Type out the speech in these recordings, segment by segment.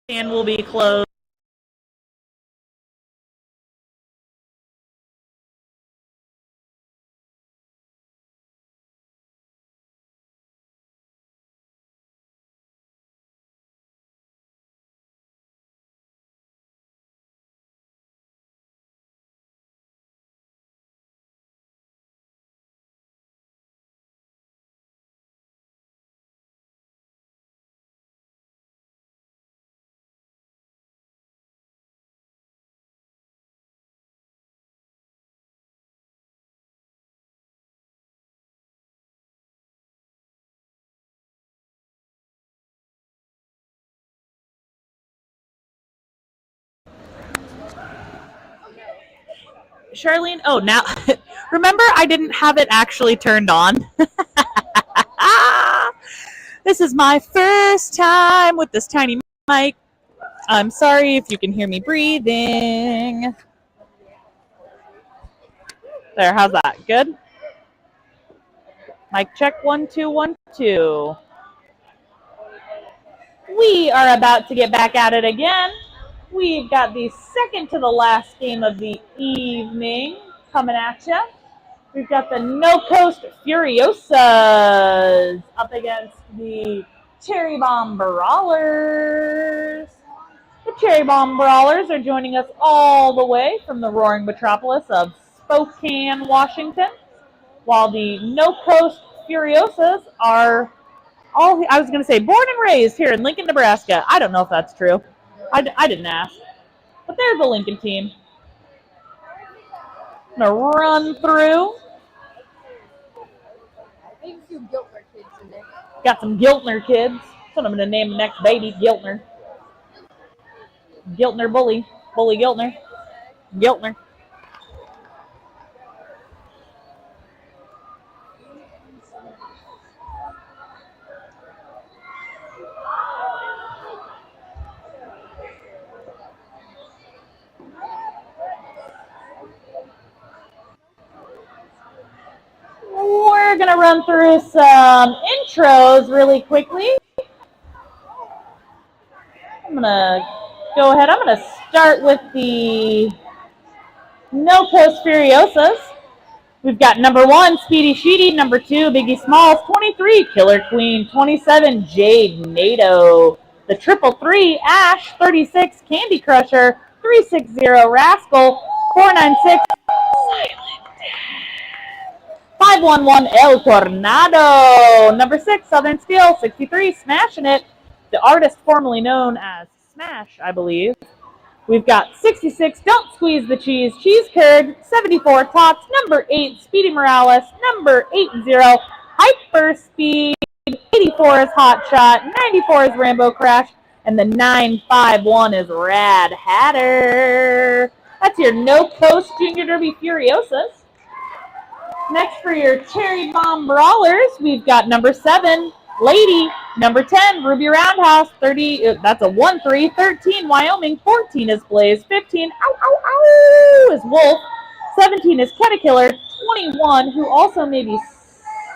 stand will be closed. Charlene, oh, now, remember I didn't have it actually turned on? This is my first time with this tiny mic. I'm sorry if you can hear me breathing. There, how's that? Good? Mic check, 1, 2, 1, 2. We are about to get back at it again. We've got the second to the last game of the evening coming at you. We've got the No Coast Furiosas up against the Cherry Bomb Brawlers. The Cherry Bomb Brawlers are joining us all the way from the roaring metropolis of Spokane, Washington, while the No Coast Furiosas are I was going to say born and raised here in Lincoln, Nebraska. I don't know if that's true. I didn't ask. But they're the Lincoln team. I'm going to run through. Got some Giltner kids. That's what I'm going to name the next baby, Giltner. Giltner Bully. Bully Giltner. Giltner. We're going to run through some intros really quickly. I'm going to go ahead. I'm going to start with the No Coast Furiosas. We've got number 1, Speedy Sheedy. Number 2, Biggie Smalls. 23, Killer Queen. 27, Jade Nato. The 333, Ash. 36, Candy Crusher. 360, Rascal. 496, Silent 511, El Tornado. Number 6, Southern Steel. 63, Smashing It. The artist formerly known as Smash, I believe. We've got 66, Don't Squeeze the Cheese, Cheese Curd. 74, Tots. Number 8, Speedy Morales. Number 80, Hyper Speed. 84 is Hot Shot. 94 is Rambo Crash. And the 951 is Rad Hatter. That's your No Coast Junior Derby Furiosas. Next for your Cherry Bomb Brawlers, we've got number 7, Lady. Number 10, Ruby Roundhouse. 30, that's a 1-3. 13, Wyoming. 14 is Blaze. 15, is Wolf. 17 is Caterkiller. 21, who also may be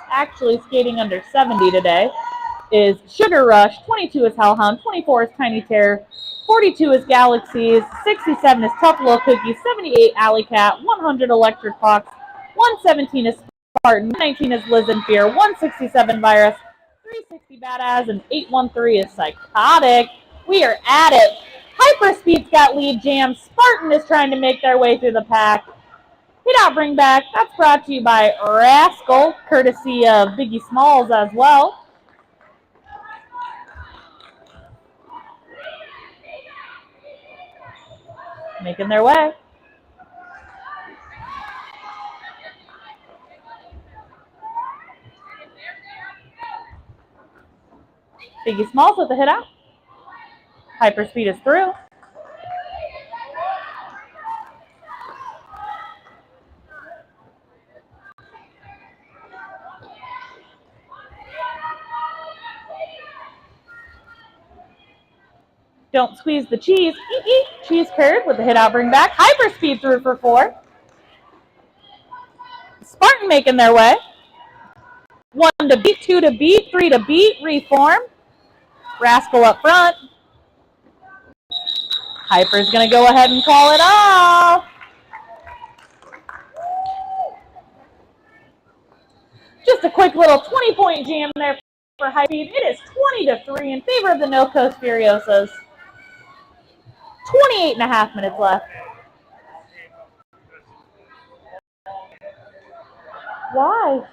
actually skating under 70 today, is Sugar Rush. 22 is Hellhound. 24 is Tiny Terror. 42 is Galaxies. 67 is Tough Little Cookie. 78, Alley Cat. 100, Electric Fox. 117 is Spartan. 119 is Liz and Fear. 167, Virus. 360, Badass. And 813 is Psychotic. We are at it. Hyperspeed's got lead jam. Spartan is trying to make their way through the pack. Hit out, bring back. That's brought to you by Rascal, courtesy of Biggie Smalls as well. Making their way. Biggie Smalls with the hit out. Hyperspeed is through. Don't Squeeze the Cheese. Cheese Curd with the hit out, bring back. Hyperspeed through for 4. Spartan making their way. 1 to beat, 2 to beat, 3 to beat, Reform. Rascal up front. Hyper's going to go ahead and call it off. Just a quick little 20-point jam there for High Speed. It is 20-3 in favor of the No Coast Furiosas. 28.5 minutes left. Why?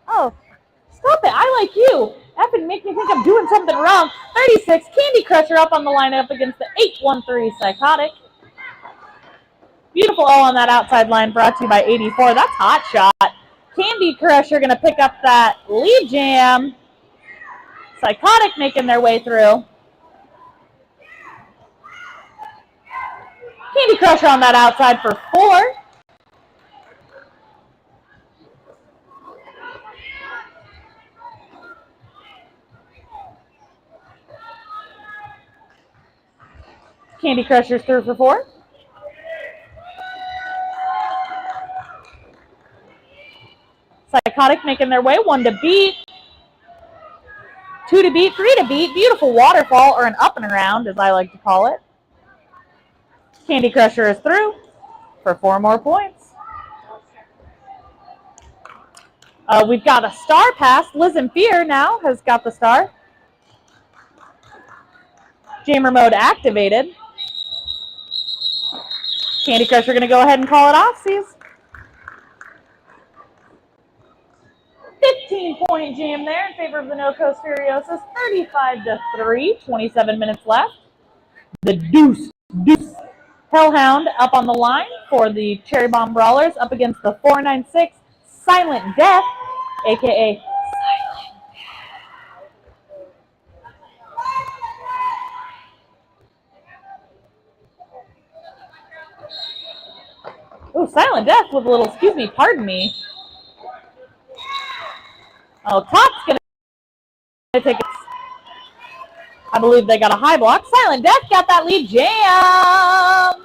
Oh, stop it. I like you. Effing make me think I'm doing something wrong. 36, Candy Crusher up on the lineup against the 813 Psychotic. Beautiful O on that outside line brought to you by 84. That's Hot Shot. Candy Crusher going to pick up that lead jam. Psychotic making their way through. Candy Crusher on that outside for 4. Candy Crusher's through for 4. Psychotic making their way. 1 to beat. 2 to beat. 3 to beat. Beautiful waterfall, or an up and around, as I like to call it. Candy Crusher is through for 4 more points. We've got a star pass. Liz and Fear now has got the star. Jammer mode activated. Candy Crusher going to go ahead and call it off, Seas. 15-point jam there in favor of the No Coast Furiosas. 35-3. 27 minutes left. The Deuce. Hellhound up on the line for the Cherry Bomb Brawlers up against the 496 Silent Death, a.k.a. Silent Death. Ooh, Silent Death with a little, excuse me, pardon me. Oh, Top's going to take it. I believe they got a high block. Silent Death got that lead jam.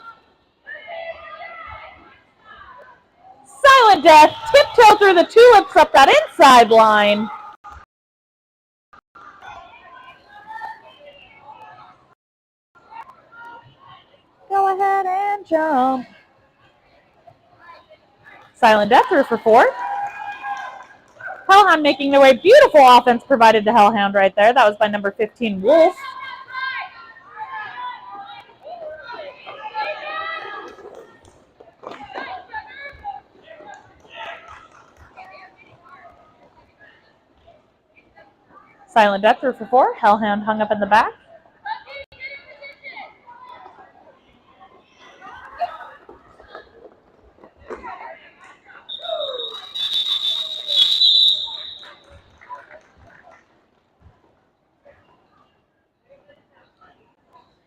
Silent Death tiptoe through the tulips up that inside line. Go ahead and jump. Silent Death through for 4. Hellhound making their way. Beautiful offense provided to Hellhound right there. That was by number 15, Wolf. Silent Death through for 4. Hellhound hung up in the back.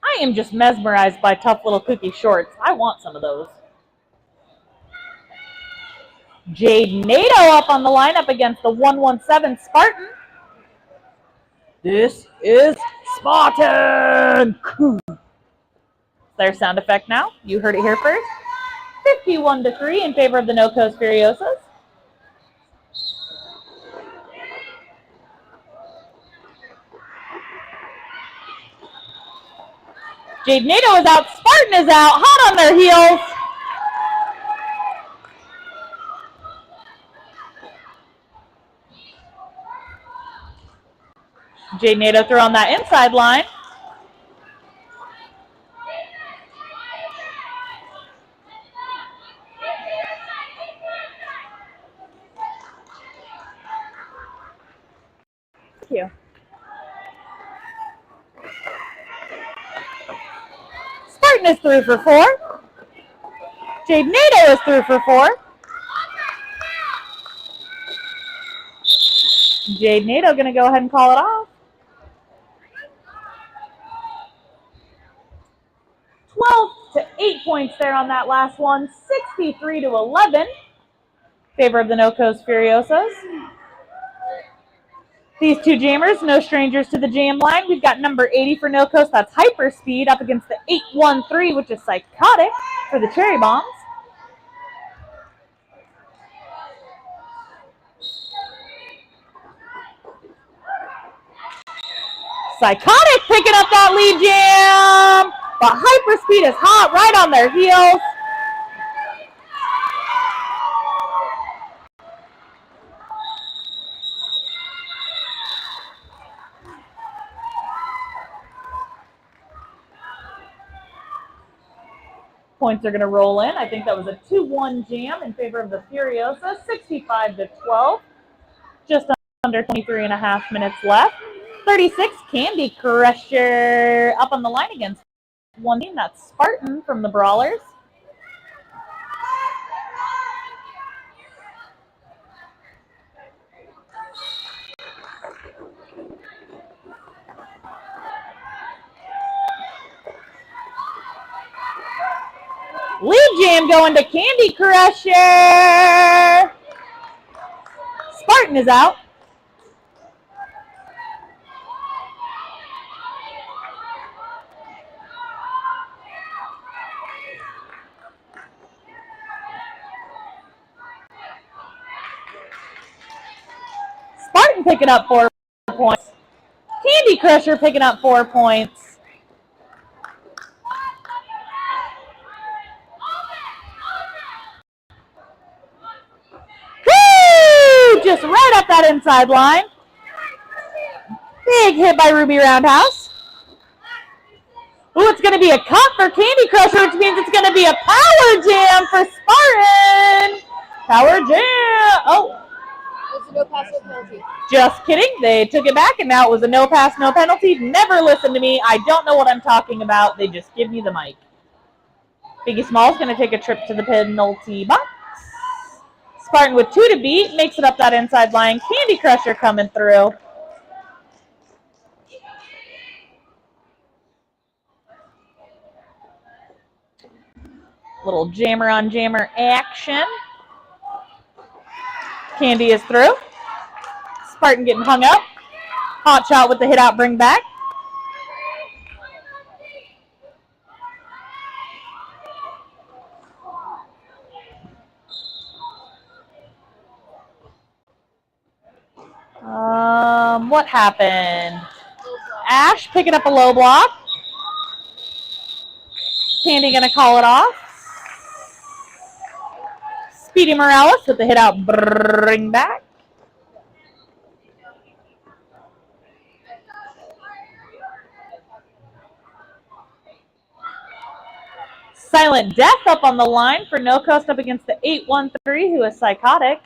I am just mesmerized by Tough Little Cookie shorts. I want some of those. Jade NATO up on the lineup against the 117 Spartan. This is Spartan. Their sound effect now. You heard it here first. 51-3 in favor of the No Coast Furiosas. Jade NATO is out. Spartan is out. Hot on their heels. Jade NATO through on that inside line. Thank you. Spartan is through for 4. Jade NATO is through for 4. Jade NATO going to go ahead and call it off. 12-8 points there on that last one. 63-11. Favor of the No Coast Furiosas. These two jammers, no strangers to the jam line. We've got number 80 for No Coast. That's Hyperspeed up against the 813, which is Psychotic for the Cherry Bombs. Psychotic picking up that lead jam. but Hyperspeed is hot right on their heels. Points are going to roll in. I think that was a 2-1 jam in favor of the Furiosas, 65-12. Just under 23 and a half minutes left. 36, Candy Crusher up on the line against one team. That's Spartan from the Brawlers. Lead jam going to Candy Crusher. Spartan is out. Spartan picking up 4 points. Candy Crusher picking up 4 points. Woo! Just right up that inside line. Big hit by Ruby Roundhouse. Ooh, it's going to be a cut for Candy Crusher, which means it's going to be a power jam for Spartan. Power jam. Oh. It was a no pass, no penalty. Just kidding. They took it back, and now it was a no pass, no penalty. Never listen to me. I don't know what I'm talking about. They just give me the mic. Biggie Small's going to take a trip to the penalty box. Spartan with 2 to beat. Makes it up that inside line. Candy Crusher coming through. Little jammer on jammer action. Candy is through. Spartan getting hung up. Hot shot with the hit out, bring back. What happened? Ash picking up a low block. Candy gonna call it off. Speedy Morales with the hit out, bring back. Silent Death up on the line for No Coast up against the 813, who is Psychotic.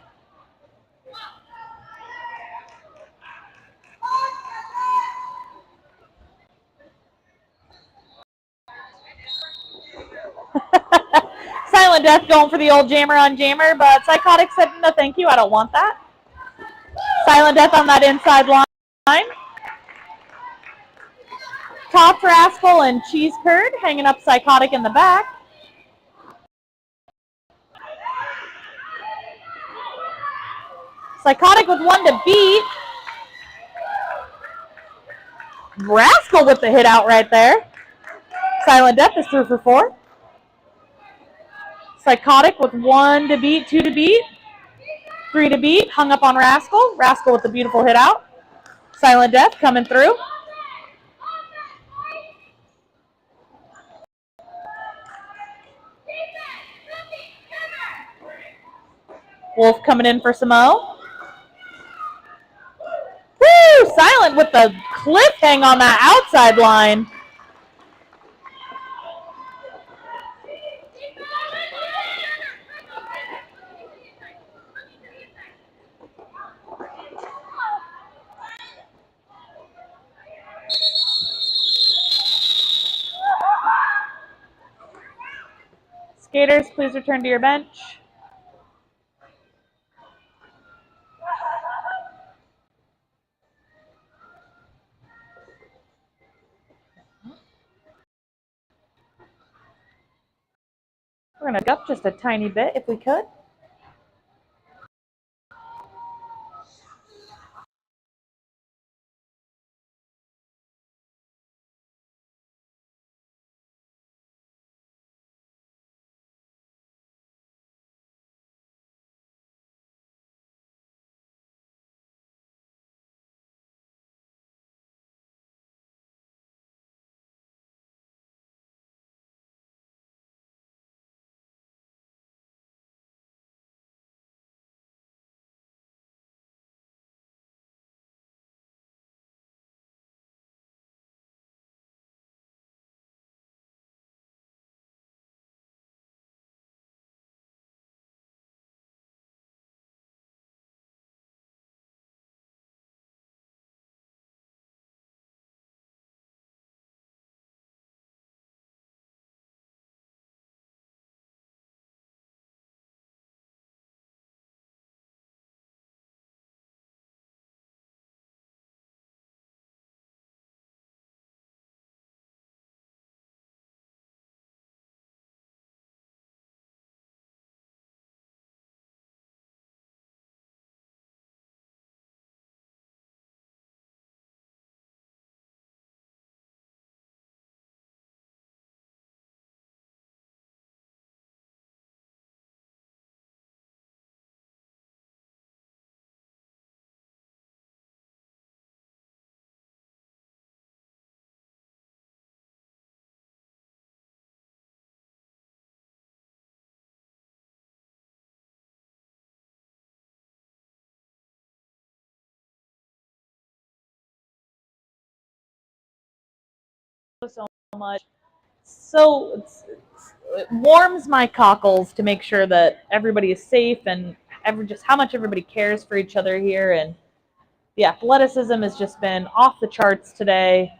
Silent Death going for the old jammer on jammer, but Psychotic said, no thank you, I don't want that. Silent Death on that inside line. Top Rascal and Cheese Curd hanging up Psychotic in the back. Psychotic with 1 to beat. Rascal with the hit out right there. Silent Death is through for 4. Psychotic with 1 to beat, 2 to beat, 3 to beat. Hung up on Rascal. Rascal with the beautiful hit out. Silent Death coming through. Wolf coming in for Samo. Woo! Silent with the cliff hang on that outside line. Skaters, please return to your bench. We're going to go up just a tiny bit if we could. much. So it warms my cockles to make sure that everybody is safe and just how much everybody cares for each other here. And the athleticism has just been off the charts today.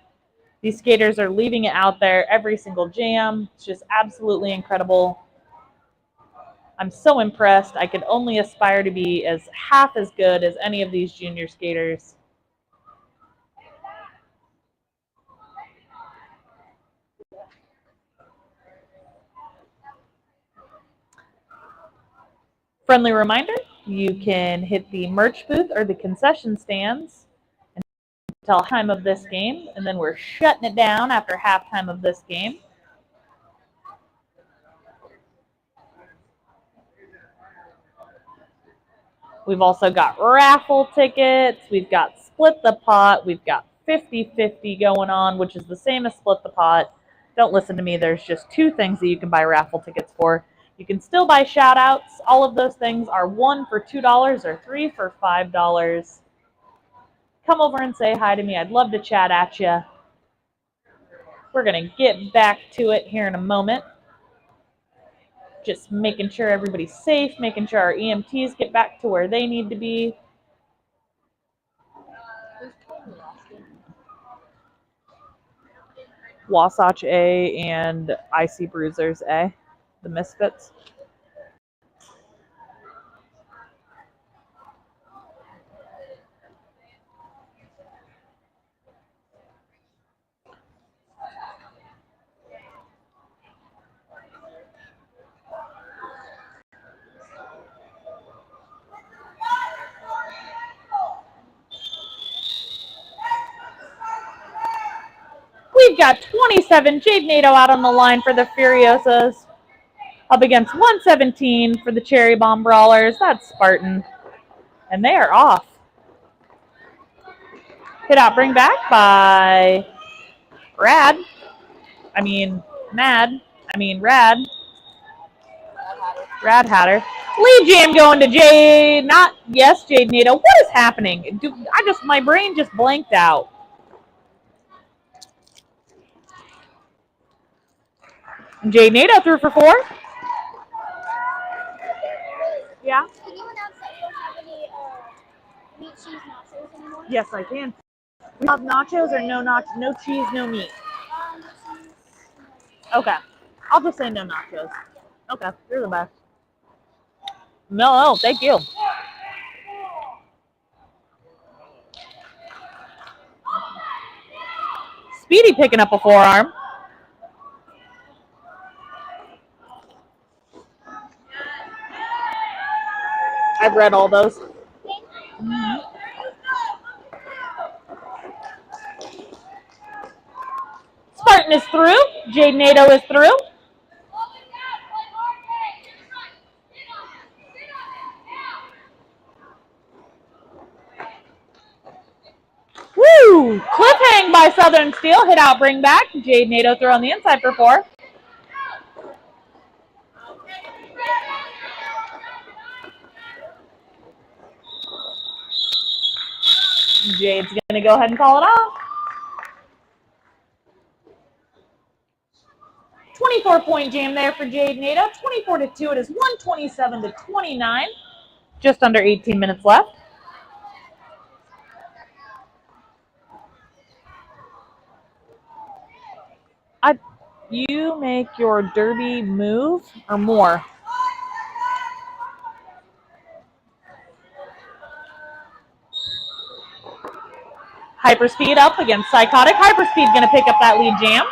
These skaters are leaving it out there every single jam. It's just absolutely incredible. I'm so impressed. I could only aspire to be as half as good as any of these junior skaters. Friendly reminder, you can hit the merch booth or the concession stands until halftime of this game, and then we're shutting it down after halftime of this game. We've also got raffle tickets. We've got split the pot. We've got 50-50 going on, which is the same as split the pot. Don't listen to me. There's just two things that you can buy raffle tickets for. You can still buy shout-outs. All of those things are 1 for $2 or 3 for $5. Come over and say hi to me. I'd love to chat at you. We're going to get back to it here in a moment. Just making sure everybody's safe, making sure our EMTs get back to where they need to be. Wasatch A and Icy Bruisers A, the Misfits. We've got 27, Jade Nato out on the line for the Furiosas. Up against 117 for the Cherry Bomb Brawlers. That's Spartan. And they are off. Hit out, bring back by Rad. Rad Hatter. Lead jam going to Jade. Jade Nato. What is happening? My brain just blanked out. Jade Nato threw for 4. Yeah? Can you announce that you don't have any meat, cheese, nachos anymore? Yes, I can. We have nachos or no cheese, no meat? Okay. I'll just say no nachos. Okay, you're the best. No, thank you. Speedy picking up a forearm. I've read all those. Mm-hmm. Spartan is through. Jade Nato is through. Woo! Cliffhang by Southern Steel. Hit out, bring back. Jade Nato throw on the inside for 4. Jade's going to go ahead and call it off. 24-point jam there for Jade Nato. 24-2. It is 127-29. Just under 18 minutes left. You make your derby move or more. Hyperspeed up against Psychotic. Hyperspeed going to pick up that lead jam.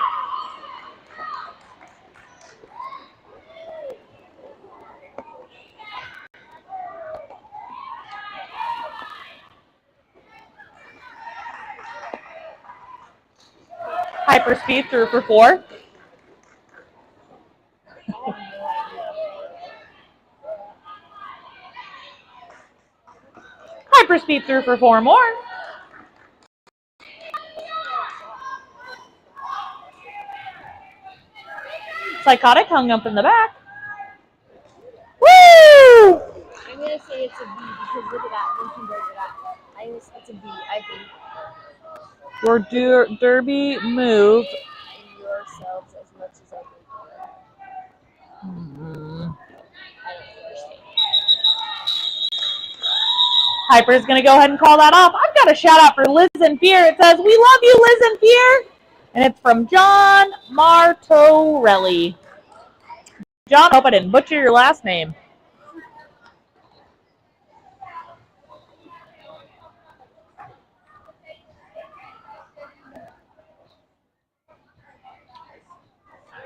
Hyperspeed through for 4. Hyperspeed through for 4 more. Psychotic hung up in the back. Woo! I'm going to say it's a B because look at that. One can go to that. It's a B, I think. Your derby move. And yours Hyper's going to go ahead and call that off. I've got a shout out for Liz and Fear. It says, we love you, Liz and Fear. And it's from John Martorelli. John, I hope I didn't butcher your last name.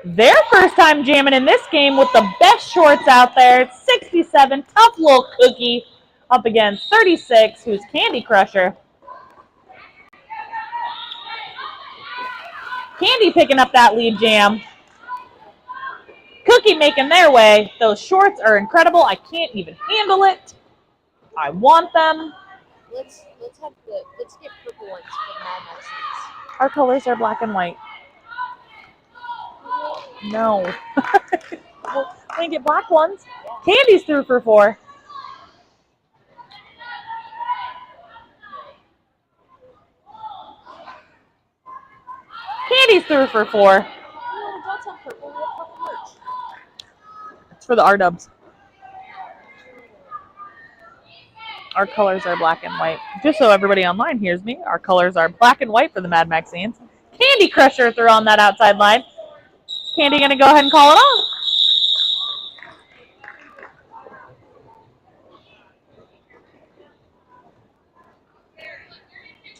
Their first time jamming in this game with the best shorts out there. It's 67, tough little cookie up against 36, who's Candy Crusher. Candy picking up that lead jam. Cookie making their way. Those shorts are incredible. I can't even handle it. I want them. Let's get purple ones for Mad Max. Our colors are black and white. No. Well, we can get black ones. Yeah. Candy's through for 4. Candy's through for 4. It's for the R-dubs. Our colors are black and white. Just so everybody online hears me, our colors are black and white for the Mad Maxians. Candy Crusher through on that outside line. Candy going to go ahead and call it off.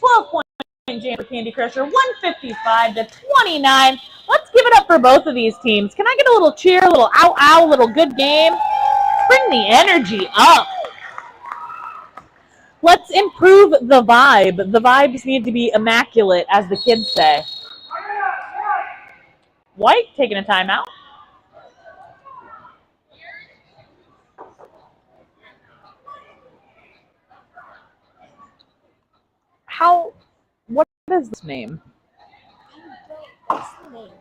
12-point jam for Candy Crusher, 155-29. Let's give it up for both of these teams. Can I get a little cheer, a little ow, ow, a little good game? Bring the energy up. Let's improve the vibe. The vibes need to be immaculate, as the kids say. White taking a timeout. What is this name? What's the name?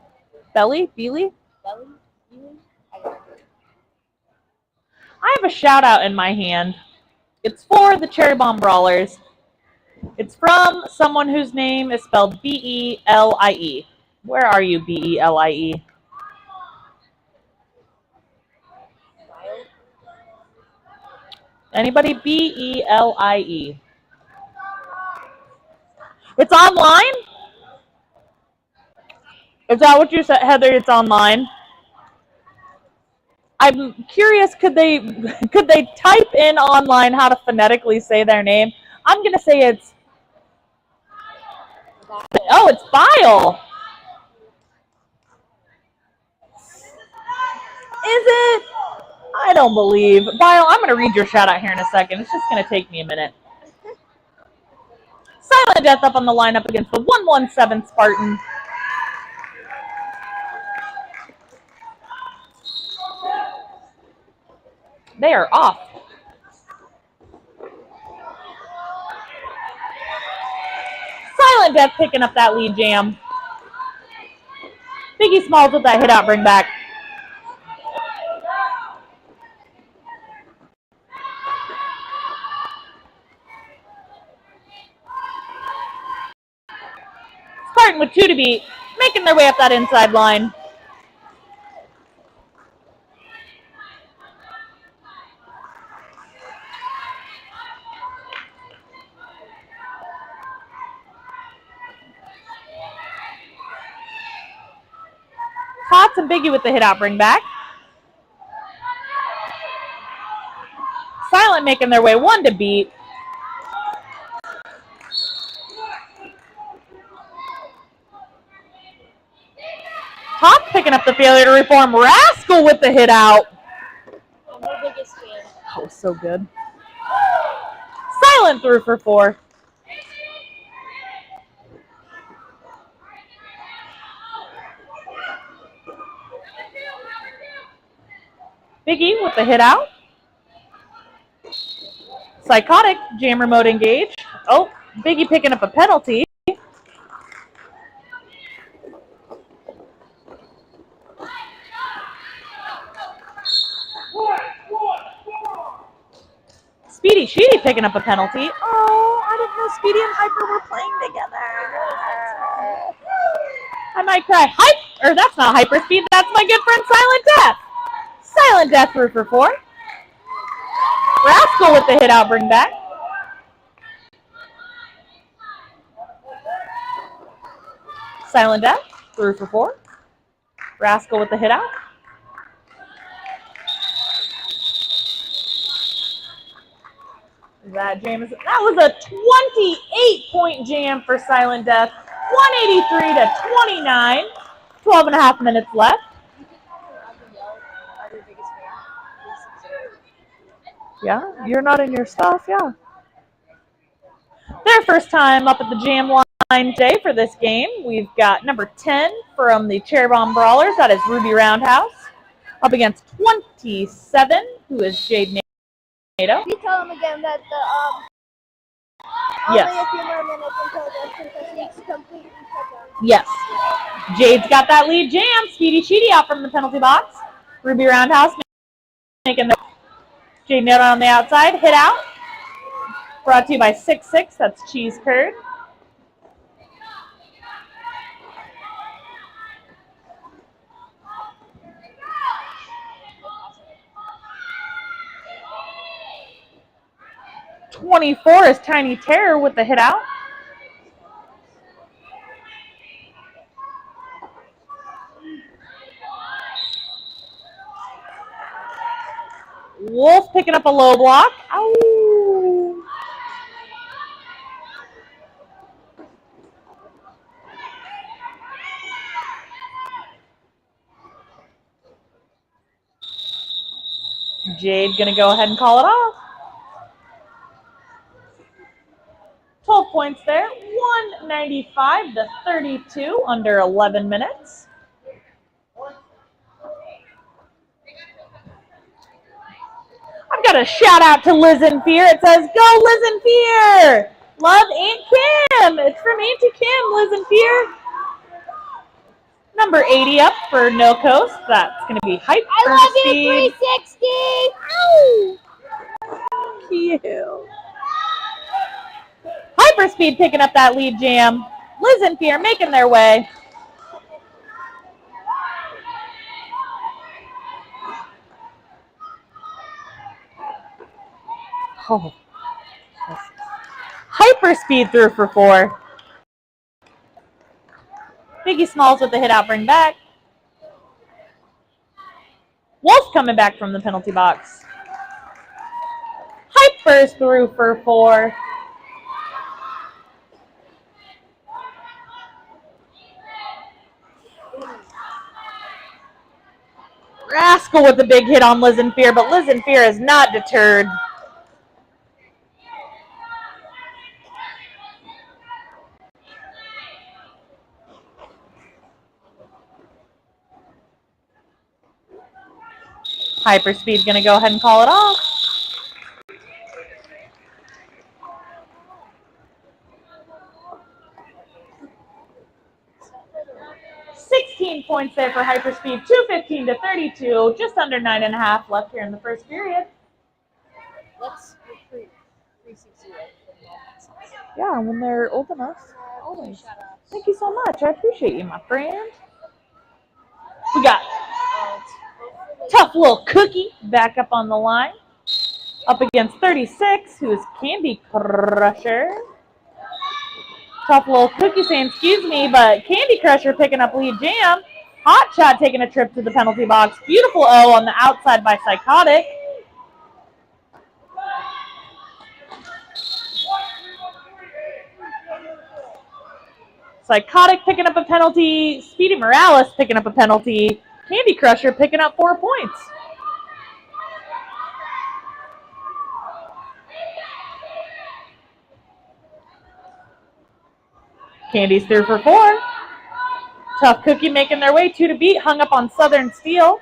Belly? Beely? Belly? Beely? I have a shout out in my hand. It's for the Cherry Bomb Brawlers. It's from someone whose name is spelled B-E-L-I-E. Where are you, B-E-L-I-E? Anybody? B-E-L-I-E. It's online? Is that what you said, Heather? It's online? I'm curious, could they type in online how to phonetically say their name? I'm going to say it's... Oh, it's Bile. Is it? I don't believe. Bile, I'm going to read your shout out here in a second. It's just going to take me a minute. Silent Death up on the lineup against the 117 Spartan. They are off. Silent Death picking up that lead jam. Biggie Smalls with that hit out bring back. Spartan with 2 to beat, making their way up that inside line. Tots and Biggie with the hit out bring back. Silent making their way 1 to beat. Tots picking up the failure to reform. Rascal with the hit out. I'm her biggest fan. Oh, so good. Silent through for 4. Biggie with the hit out. Psychotic, jammer mode engage. Oh, Biggie picking up a penalty. Speedy Sheedy picking up a penalty. Oh, I didn't know Speedy and Hyper were playing together. I might cry. Or that's not Hyper Speed, that's my good friend Silent Death. Silent Death through for 4. Rascal with the hit out bring back. Silent Death through for 4. Rascal with the hit out. That was a 28-point jam for Silent Death. 183 to 29. 12 and a half minutes left. Yeah, you're not in your stuff, yeah. Their first time up at the jam line today for this game. We've got number 10 from the Cherry Bomb Brawlers. That is Ruby Roundhouse. Up against 27, who is Jade NATO. You tell them again that Yes. only a few more minutes until the league's completely shut down. Yes. Jade's got that lead jam. Speedy Cheedy out from the penalty box. Ruby Roundhouse making the Jade NATO on the outside. Hit out. Brought to you by 6-6. That's Cheese Curd. .24 is Tiny Terror with the hit out. Wolf picking up a low block. Ow. Jade gonna go ahead and call it off. 12 points there. 195 to 32 under 11 minutes. I've got a shout out to Liz and Fear. It says, "Go Liz and Fear! Love Aunt Kim." It's from Auntie Kim, Liz and Fear. Number 80 up for No Coast. That's going to be Hyper I love Speed. you, 360. Cute. Hyper Speed picking up that lead jam. Liz and Fear making their way. Oh. Hyper Speed through for 4. Biggie Smalls with the hit out, bring back. Wolf coming back from the penalty box. Hyper's through for 4. Rascal with the big hit on Liz and Fear, but Liz and Fear is not deterred. Hyperspeed's going to go ahead and call it off. Points there for Hyperspeed, 215 to 32, just under 9.5 left here in the first period. Let's recruit 360. Yeah, when they're old enough. Always. Thank you so much. I appreciate you, my friend. We got Tough Little Cookie back up on the line. Up against 36, who is Candy Crusher. Tough Little Cookie saying, "Excuse me, but Candy Crusher picking up lead jam." Hot Shot taking a trip to the penalty box. Beautiful O on the outside by Psychotic. Psychotic picking up a penalty. Speedy Morales picking up a penalty. Candy Crusher picking up 4 points. Candy's through for 4. Tough Cookie making their way 2 to beat. Hung up on Southern Steel.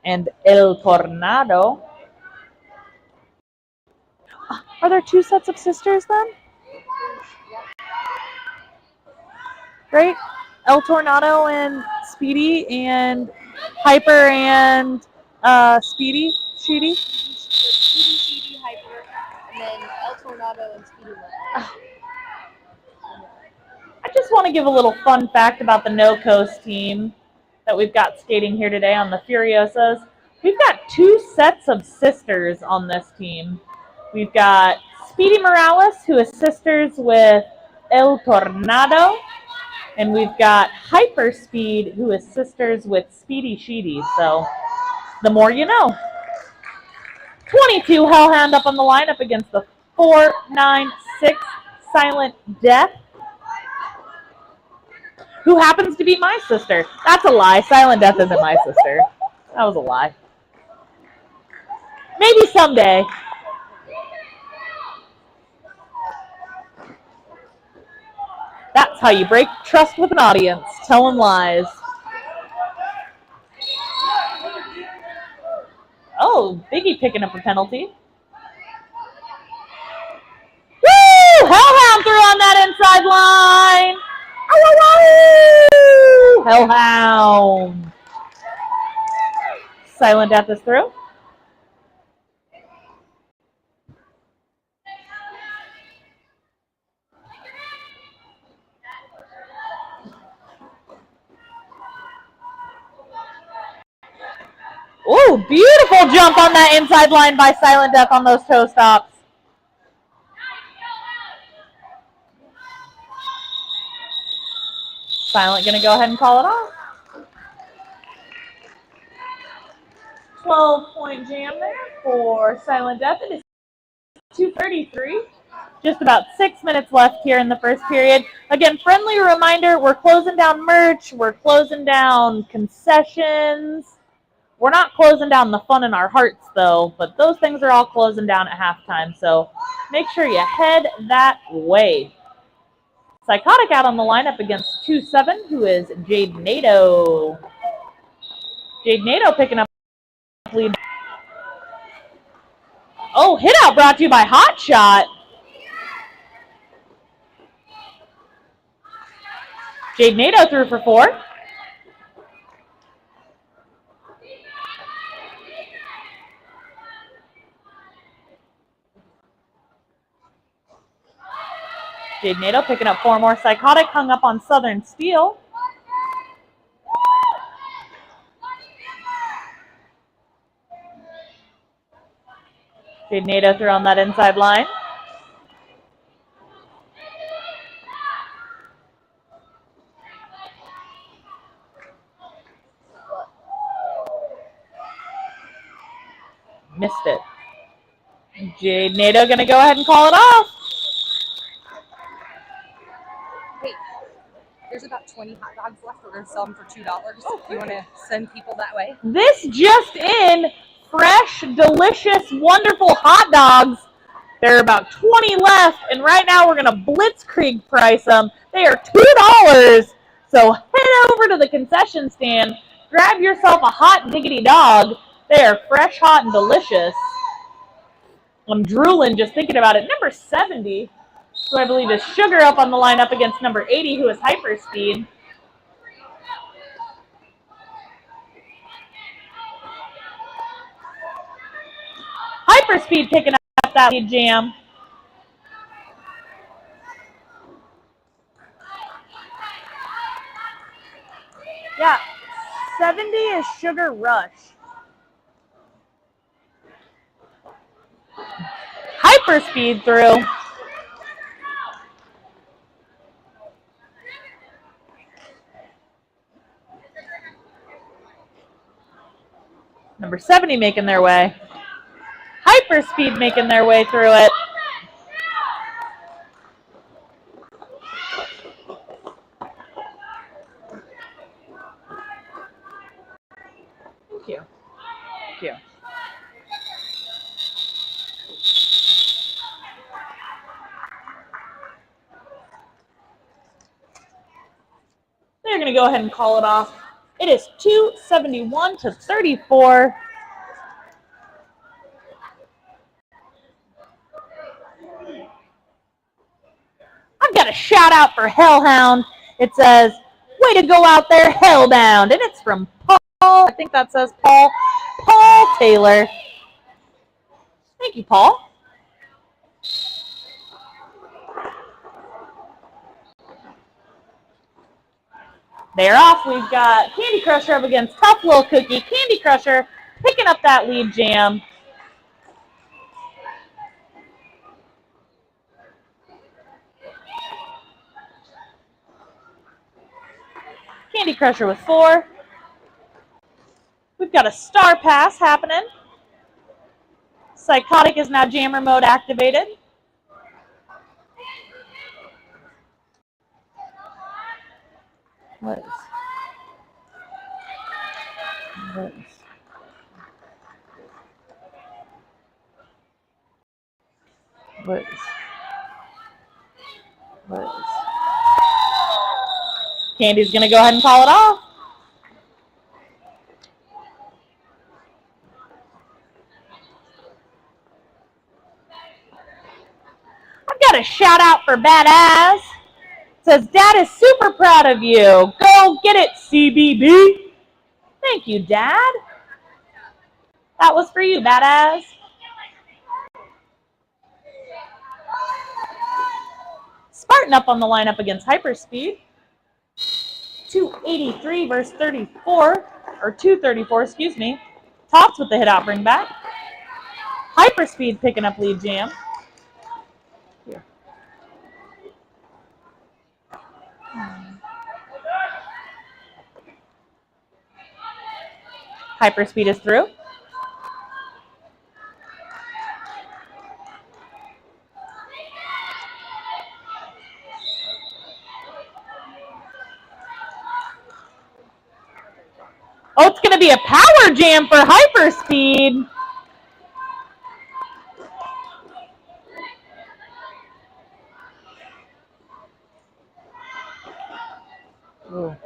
And El Tornado. Are there 2 sets of sisters then? Right? El Tornado and Speedy and Hyper and Speedy? Speedy, Hyper, and then El Tornado and Speedy. I just want to give a little fun fact about the No Coast team that we've got skating here today on the Furiosas. We've got 2 sets of sisters on this team. We've got Speedy Morales, who is sisters with El Tornado. And we've got Hyper Speed, who is sisters with Speedy Sheedy. So the more you know. 22 Hellhound up on the line up against the 496 Silent Death, who happens to be my sister. That's a lie. Silent Death isn't my sister. That was a lie. Maybe someday. That's how you break trust with an audience. Telling lies. Oh, Biggie picking up a penalty. Woo! Hellhound through on that inside line. Oh, Hellhound. Silent Death is through. Ooh, beautiful jump on that inside line by Silent Death on those toe stops. Silent going to go ahead and call it off. 12-point jam there for Silent Death. It is 2:33. Just about 6 minutes left here in the first period. Again, friendly reminder, we're closing down merch. We're closing down concessions. We're not closing down the fun in our hearts, though, but those things are all closing down at halftime, so make sure you head that way. Psychotic out on the lineup against 2-7, who is Jade Nato. Jade Nato picking up lead. Oh, hit out brought to you by Hot Shot. Jade Nato threw for 4. Jade Nato picking up 4 more. Psychotic hung up on Southern Steel. Jade Nato threw on that inside line. Missed it. Jade Nato going to go ahead and call it off. Hey, there's about 20 hot dogs left. We're going to sell them for $2. If you want to send people that way. This just in, fresh, delicious, wonderful hot dogs. There are about 20 left, and right now we're going to blitzkrieg price them. They are $2. So head over to the concession stand, grab yourself a hot diggity dog. They are fresh, hot, and delicious. I'm drooling just thinking about it. Number 70, who I believe is Sugar up on the line up against number 80, who is Hyperspeed. Hyperspeed picking up that lead jam. Yeah, 70 is Sugar Rush. Hyperspeed through. Number 70 making their way. Hyperspeed making their way through it. Thank you. Thank you. They're going to go ahead and call it off. It is 271 to 34. I've got a shout out for Hellhound. It says, way to go out there, Hellbound. And it's from Paul. I think that says Paul. Paul Taylor. Thank you, Paul. They're off. We've got Candy Crusher up against Tough Little Cookie. Candy Crusher picking up that lead jam. Candy Crusher with 4. We've got a Star Pass happening. Psychotic is now jammer mode activated. What is? Candy's going to go ahead and call it off. I've got a shout out for Badass. It says, Dad is super proud of you. Go get it, CBB. Thank you, Dad. That was for you, Badass. Spartan up on the lineup against Hyperspeed. 283 versus 34, or 234, excuse me. Tots with the hit out bring back. Hyperspeed picking up lead jam. Here. Hyperspeed is through. Oh, it's going to be a power jam for Hyperspeed. Ooh.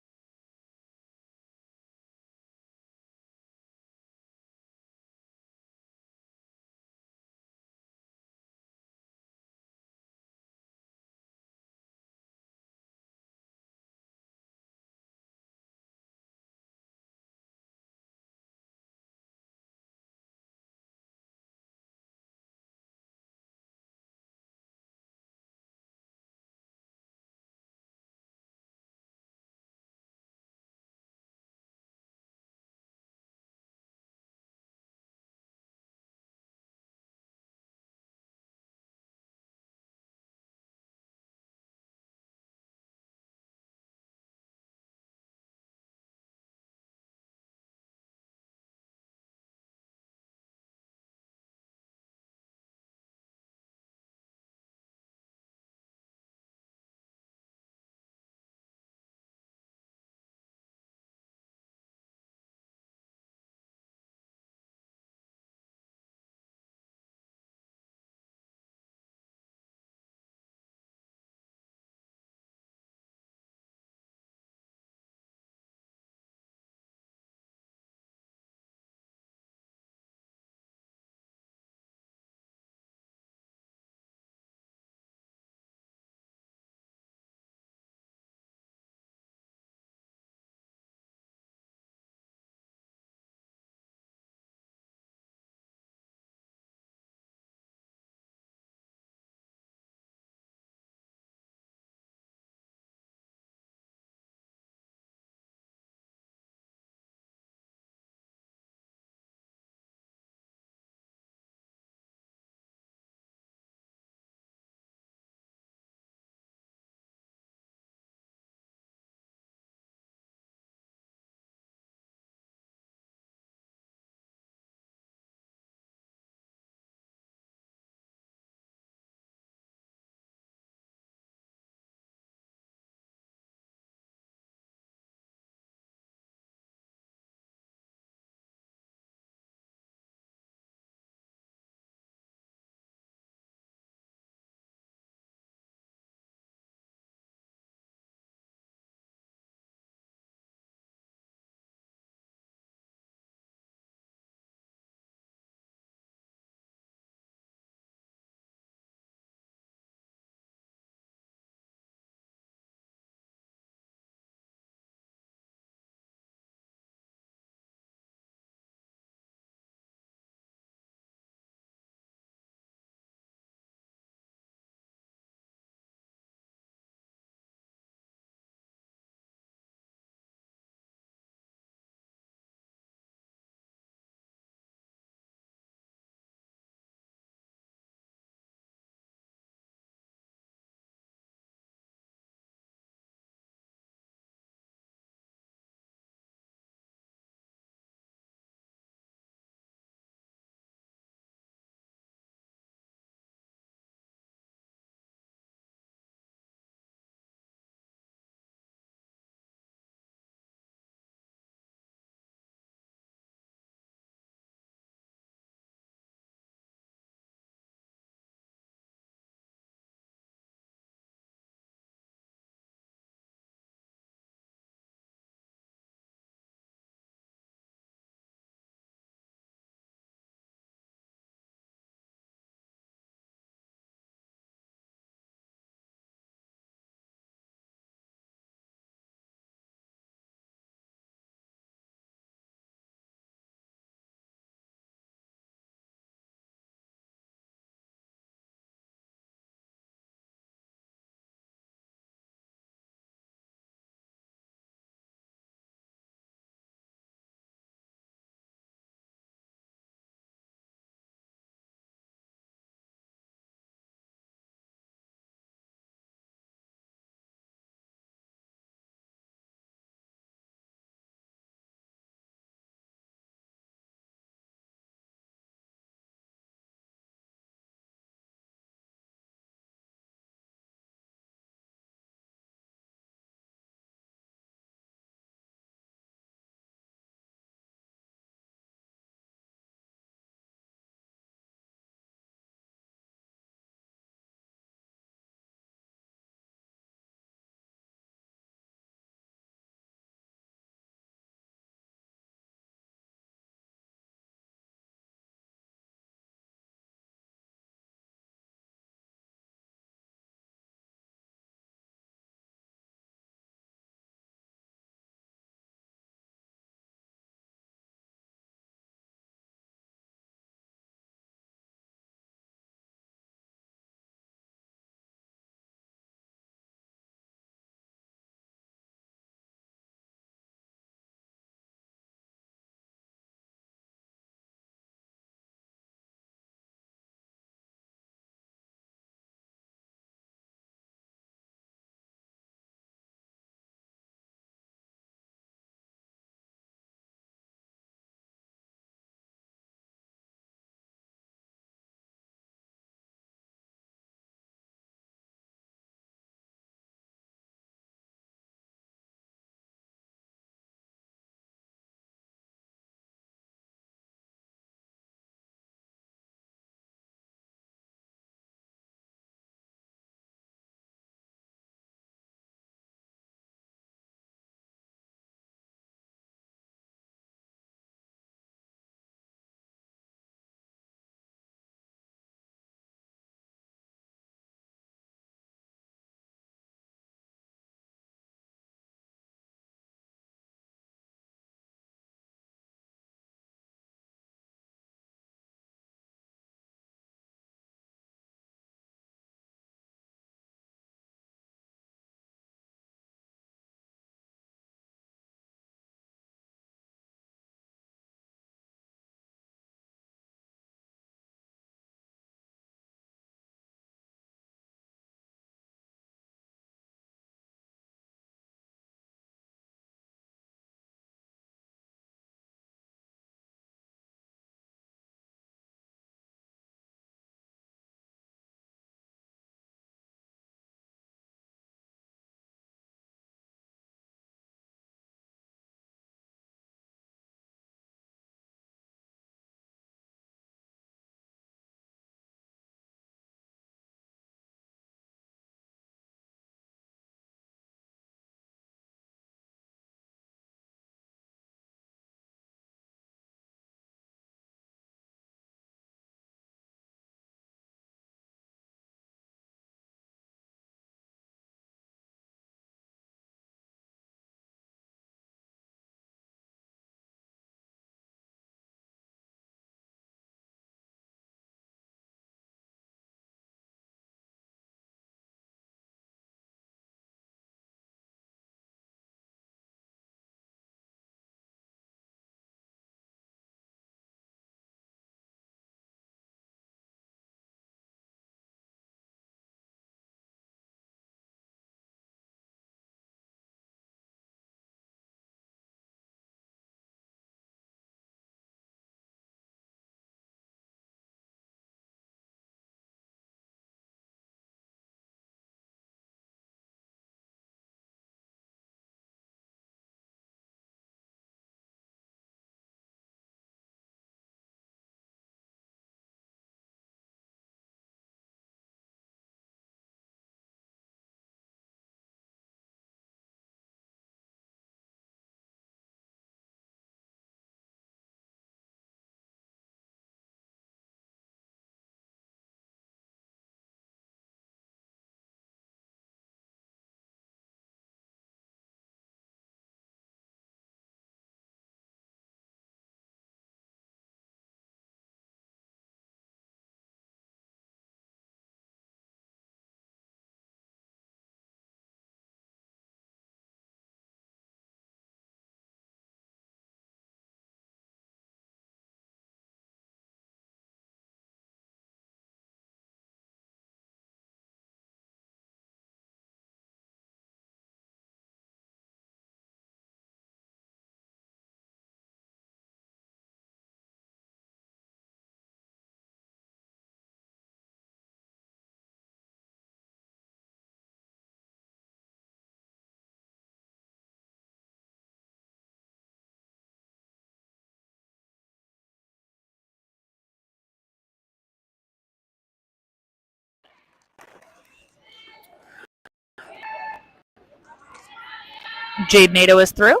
Jade NATO is through.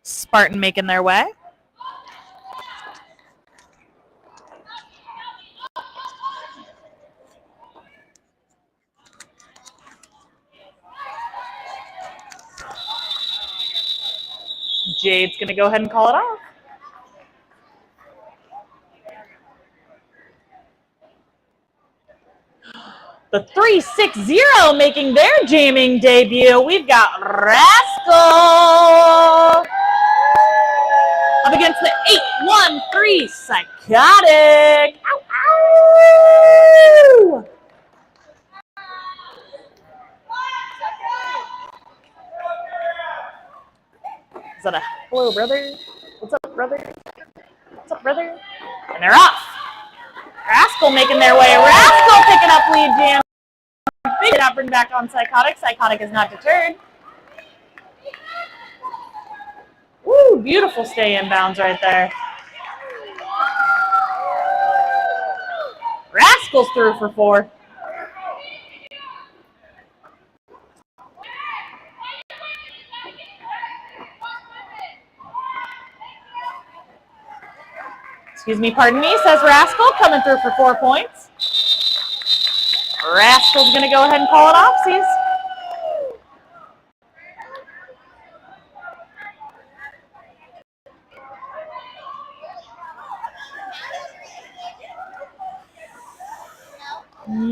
Spartan making their way. Jade's going to go ahead and call it off. The 360 making their jamming debut. We've got Rascal up against the 813 Psychotic. Ow, ow! Is that a hello, brother? What's up, brother? What's up, brother? And they're off. Rascal making their way. Rascal picking up lead jam. They did not bring back on Psychotic. Psychotic is not deterred. Woo, beautiful stay inbounds right there. Rascal's through for 4. Excuse me, pardon me, says Rascal, coming through for 4 points. Rascal's going to go ahead and call it off, sees.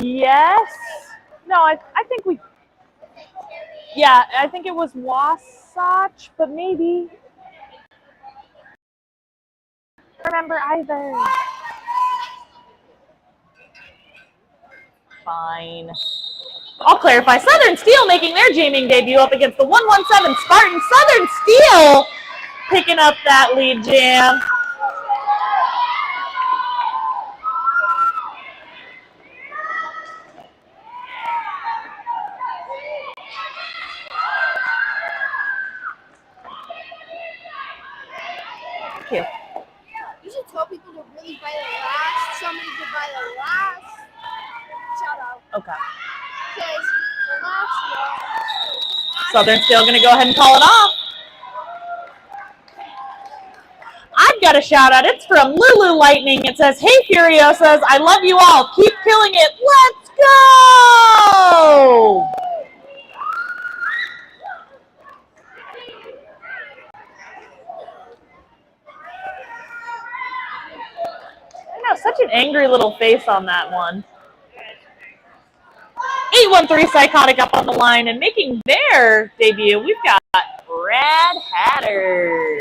Yes. No, I think we... Yeah, I think it was Wasatch, but maybe... I don't remember either. Fine. I'll clarify. Southern Steel making their jamming debut up against the 117 Spartan. Southern Steel picking up that lead jam. Thank you. You should tell people to really buy the last. Somebody to buy the last. Shout out. Okay. Because the last one. Southern Steel going to go ahead and call it off. I've got a shout out. It's from Lulu Lightning. It says, "Hey Furiosas, I love you all. Keep killing it. Let's go!" I know, such an angry little face on that one. 813 Psychotic up on the line and making their debut. We've got Rad Hatter.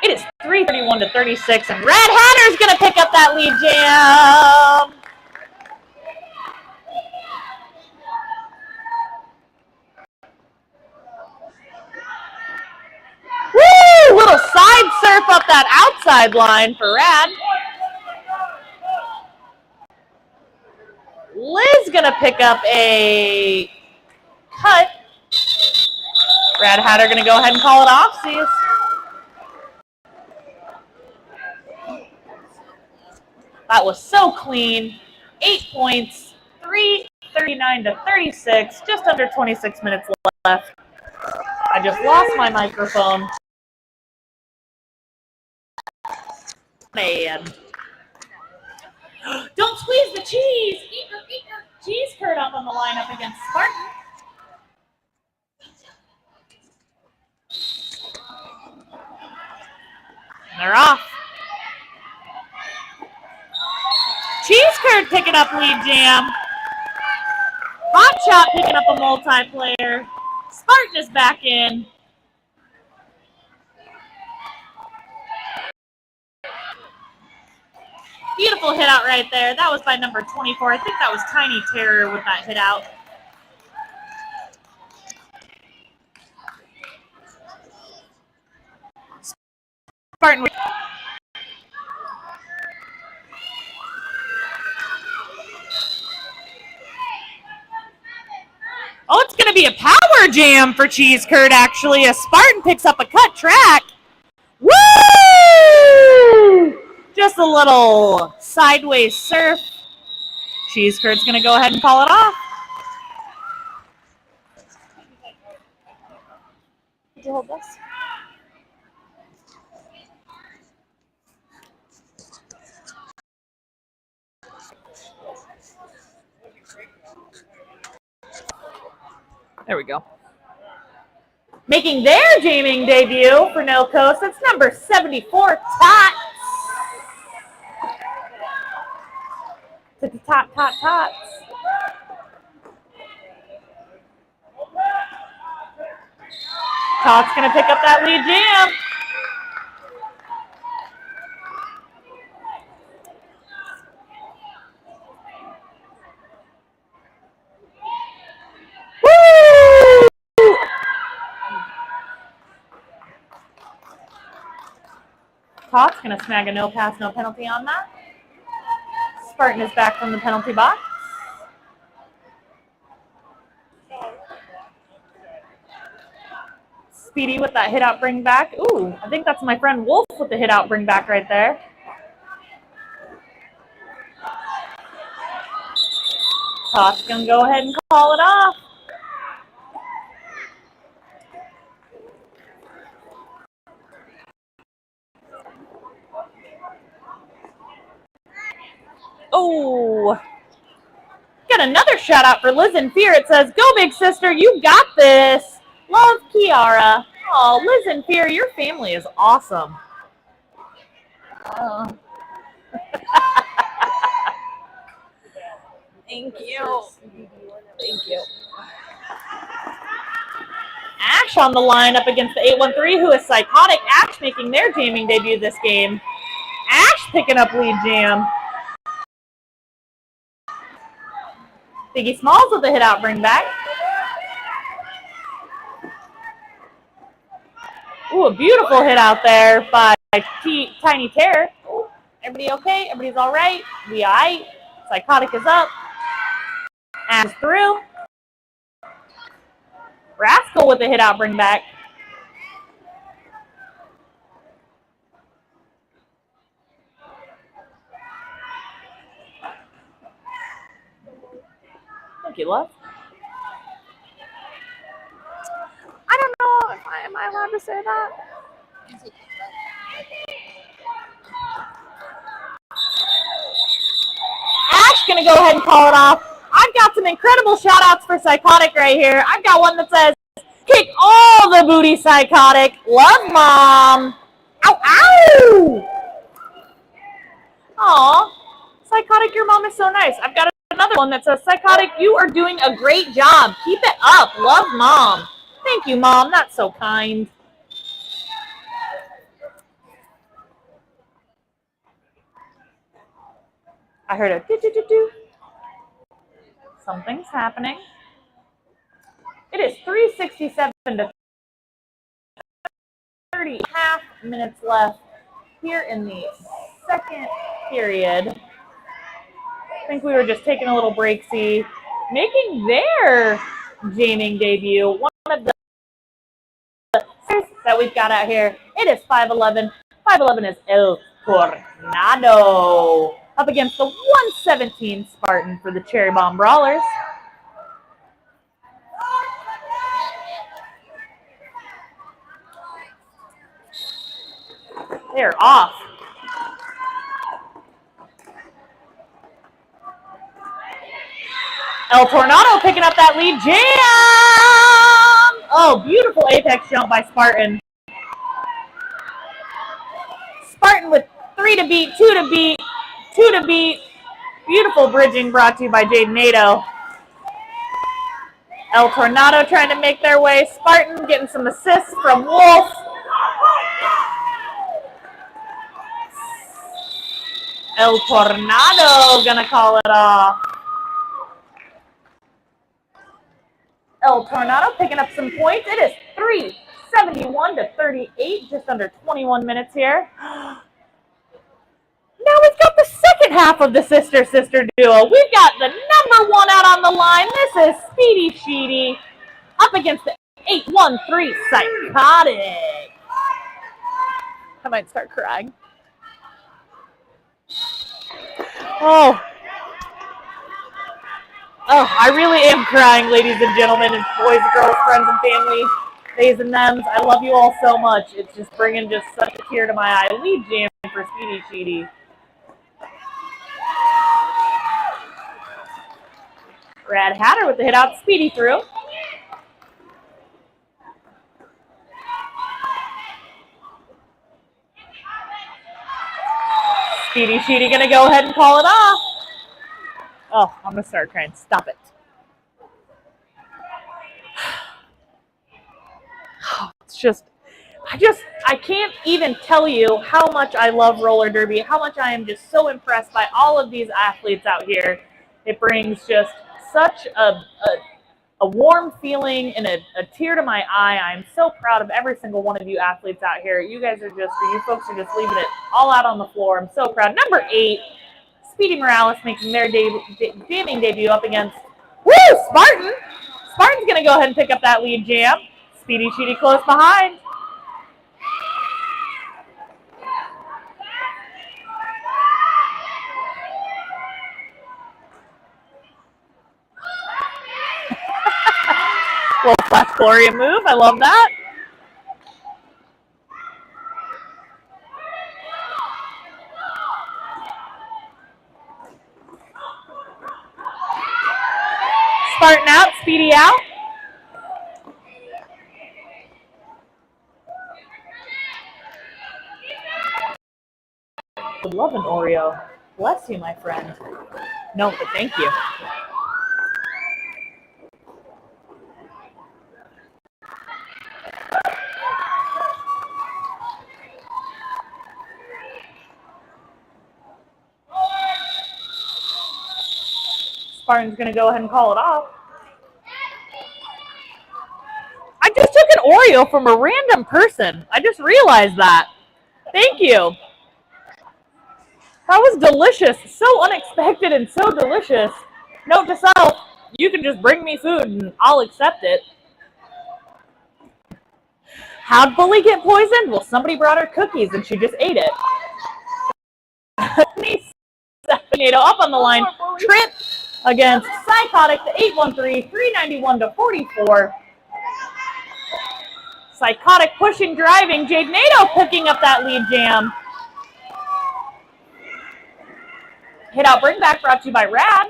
It is 331 to 36, and Rad Hatter's going to pick up that lead jam. Woo! Little side surf up that outside line for Rad. Liz going to pick up a cut. Rad Hatter going to go ahead and call it off. See you. That was so clean. 8 points, 339 to 36, just under 26 minutes left. I just lost my microphone. Man. Don't squeeze the cheese. Cheese curd up on the lineup against Spartan. And they're off. Cheese curd picking up lead jam. Hot Shot picking up a multiplayer. Spartan is back in. Beautiful hit out right there. That was by number 24. I think that was Tiny Terror with that hit out. Spartan. Oh, it's going to be a power jam for Cheese Curd, actually. A Spartan picks up a cut track. Woo! Just a little sideways surf. Cheese Curt's going to go ahead and call it off. Did you hold this? There we go. Making their gaming debut for No Coast, it's number 74, Tots. Tots. Tots going to pick up that lead jam. Woo! Tots going to snag a no pass, no penalty on that. Spartan is back from the penalty box. Speedy with that hit out bring back. Ooh, I think that's my friend Wolf with the hit out bring back right there. Tots gonna go ahead and call it off. Oh, got another shout out for Liz and Fear. It says, "Go big sister, you got this. Love, Kiara." Oh, Liz and Fear, your family is awesome. Thank you. Thank you. Ash on the line up against the 813, who is Psychotic. Ash making their jamming debut this game. Ash picking up lead jam. Biggie Smalls with the hit out bring back. Ooh, a beautiful hit out there by Tiny Terror. Everybody okay? Everybody's all right? We all right? Psychotic is up. Ash is through. Rascal with the hit out bring back. Thank you, love. I don't know if am I allowed to say that? Ash gonna go ahead and call it off. I've got some incredible shout outs for Psychotic right here. I've got one that says, "Kick all the booty, Psychotic. Love, Mom." Ow, ow! Aw, Psychotic, your mom is so nice. I've got another one that says, "Psychotic, you are doing a great job. Keep it up. Love, Mom." Thank you, Mom. That's so kind. I heard a do-do-do-do. Something's happening. It is 3:67 to 30.5 minutes left here in the second period. I think we were just taking a little break-see. Making their jamming debut, one of the that we've got out here. It is 5'11". 5'11" is El Tornado. Up against the 117 Spartan for the Cherry Bomb Brawlers. They're off. El Tornado picking up that lead jam. Oh, beautiful apex jump by Spartan. Spartan with 3 to beat, 2 to beat, 2 to beat. Beautiful bridging brought to you by Jade Nato. El Tornado trying to make their way. Spartan getting some assists from Wolf. El Tornado gonna call it off. El Tornado picking up some points. It is 3:71 to 38, just under 21 minutes here. Now we've got the second half of the sister-sister duo. We've got the number one out on the line. This is Speedy Sheedy up against the 813 Psychotic. I might start crying. Oh. Oh, I really am crying, ladies and gentlemen, and boys and girls, friends and family, theys and thems. I love you all so much. It's just bringing just such a tear to my eye. Lead jam for Speedy Sheedy. Rad Hatter with the hit out. Speedy through. Speedy Sheedy going to go ahead and call it off. Oh, I'm going to start crying. Stop it. It's just, I can't even tell you how much I love roller derby, how much I am just so impressed by all of these athletes out here. It brings just such a warm feeling and a tear to my eye. I'm so proud of every single one of you athletes out here. You guys are just, you folks are just leaving it all out on the floor. I'm so proud. Number 8, Speedy Morales making their jamming debut up against, Spartan. Spartan's going to go ahead and pick up that lead jam. Speedy Sheedy close behind. Little Flash Gloria move. I love that. Spartan out, Speedy out. Would love an Oreo. Bless you, my friend. No, but thank you. Spartan's going to go ahead and call it off. I just took an Oreo from a random person. I just realized that. Thank you. That was delicious. So unexpected and so delicious. Note to self, you can just bring me food and I'll accept it. How'd Bully get poisoned? Well, somebody brought her cookies and she just ate it. Tornado up on the line. Trip against Psychotic to 813, 391 to 44. Psychotic pushing, driving. Jade Nato picking up that lead jam. Hit out, bring back, brought to you by Rad.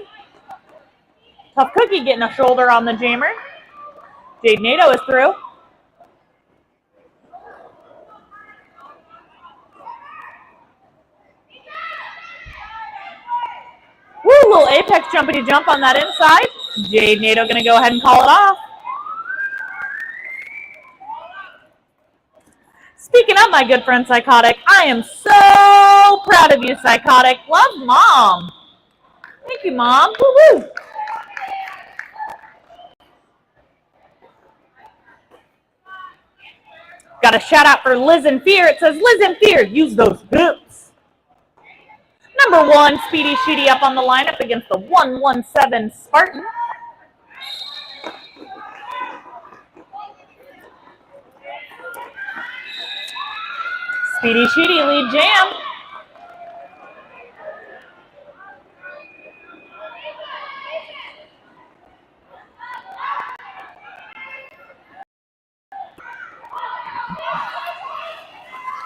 Tough Cookie getting a shoulder on the jammer. Jade Nato is through. Woo, little apex jumpity jump on that inside. Jade Nato going to go ahead and call it off. Speaking of my good friend Psychotic, I am so proud of you, Psychotic. Love, Mom. Thank you, Mom. Woo-woo. Got a shout out for Liz and Fear. It says, Liz and Fear, use those boots. Number 1, Speedy Sheedy up on the lineup against the 117 Spartan. Speedy Sheedy lead jam.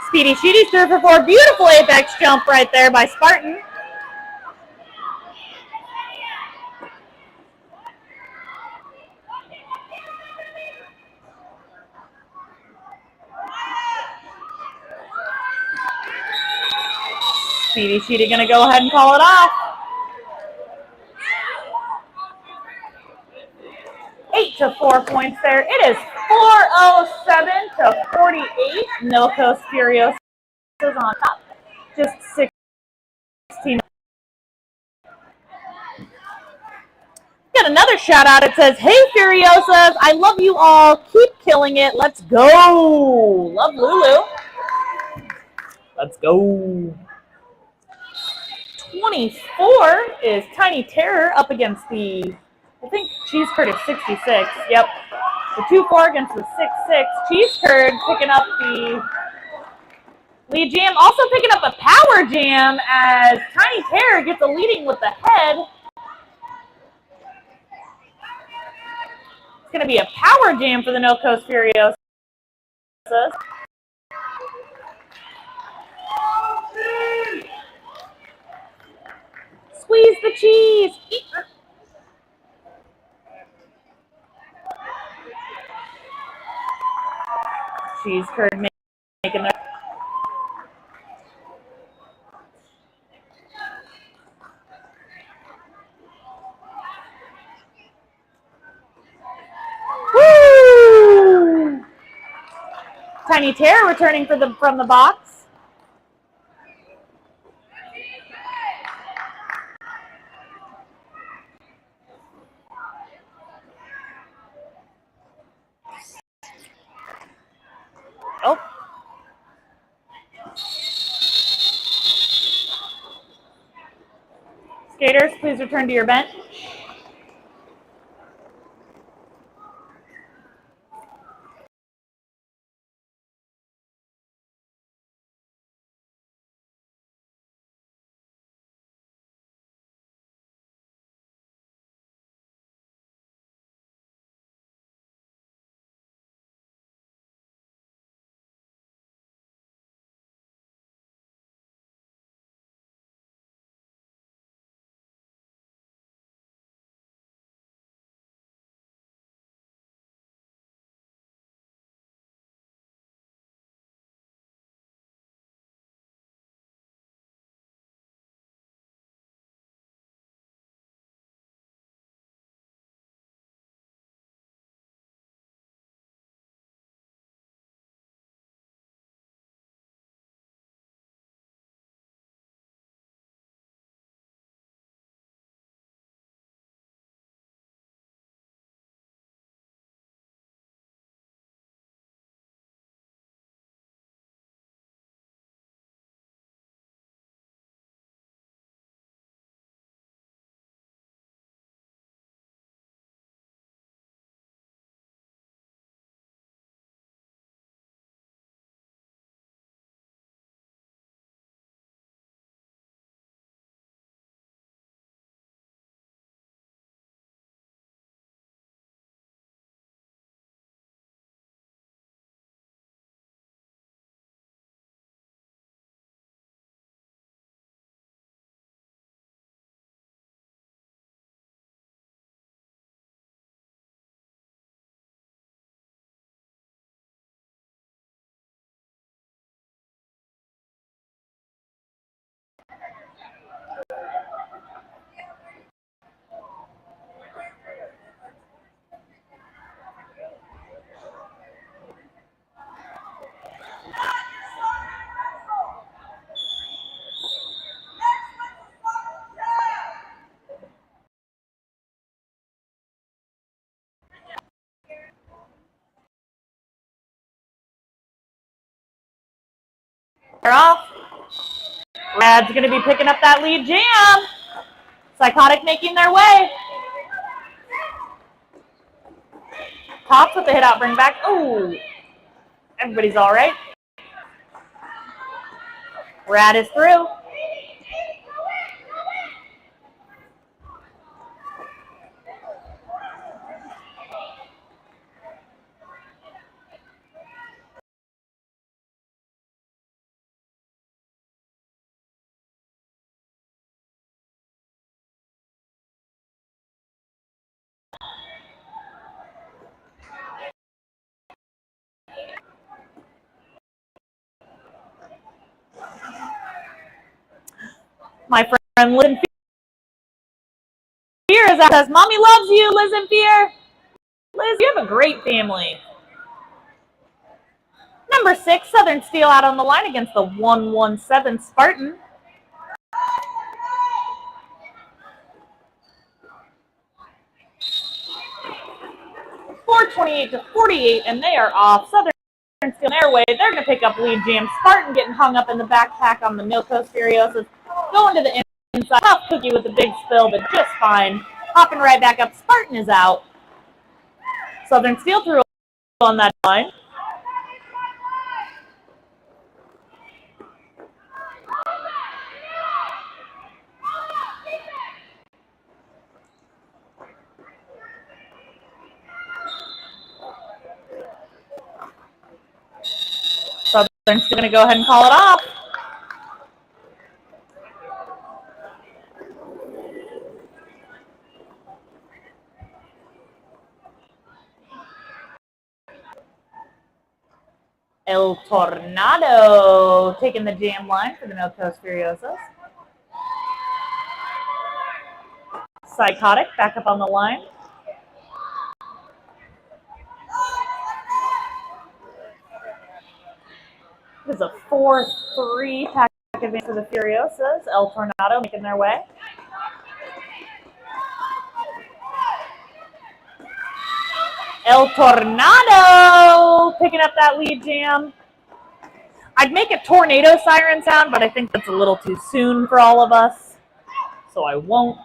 Speedy Sheedy's through for 4. Beautiful apex jump right there by Spartan. Speedy Sheedy going to go ahead and call it off. 8 to 4 points there. It is 407 to 48. Milco's Furiosas on top. Just 16. Got another shout out. It says, hey Furiosas, I love you all. Keep killing it. Let's go. Love Lulu. Let's go. 24 is Tiny Terror up against the, I think Cheese Curd is 66. Yep. The 2-4 against the 6-6. Cheese Curd picking up the lead jam. Also picking up a power jam as Tiny Terror gets a leading with the head. going to be a power jam for the No Coast Furiosas. Squeeze the cheese. Cheese curd making that. Woo! Tiny Terror returning from the box. Oh. Skaters, please return to your bench. They're off. Rad's going to be picking up that lead jam. Psychotic making their way. Tops with the hit out, bring back. Ooh. Everybody's all right. Rad is through. My friend Liz in Fear is out. Says, Mommy loves you, Liz in Fear. Liz, you have a great family. Number 6, Southern Steel out on the line against the 117 Spartan. $428-48, and they are off. Southern Steel their way. They're going to pick up lead jam. Spartan getting hung up in the backpack on the No Coast Furiosas. Going to the inside. Tough cookie with a big spill, but just fine. Hopping right back up. Spartan is out. Southern Steel threw on that line. Southern's still going to go ahead and call it off. El Tornado taking the jam line for the No Coast Furiosas. Psychotic back up on the line. This is a 4-3 pack advance for the Furiosas. El Tornado making their way. El Tornado picking up that lead jam. I'd make a tornado siren sound, but I think that's a little too soon for all of us, so I won't.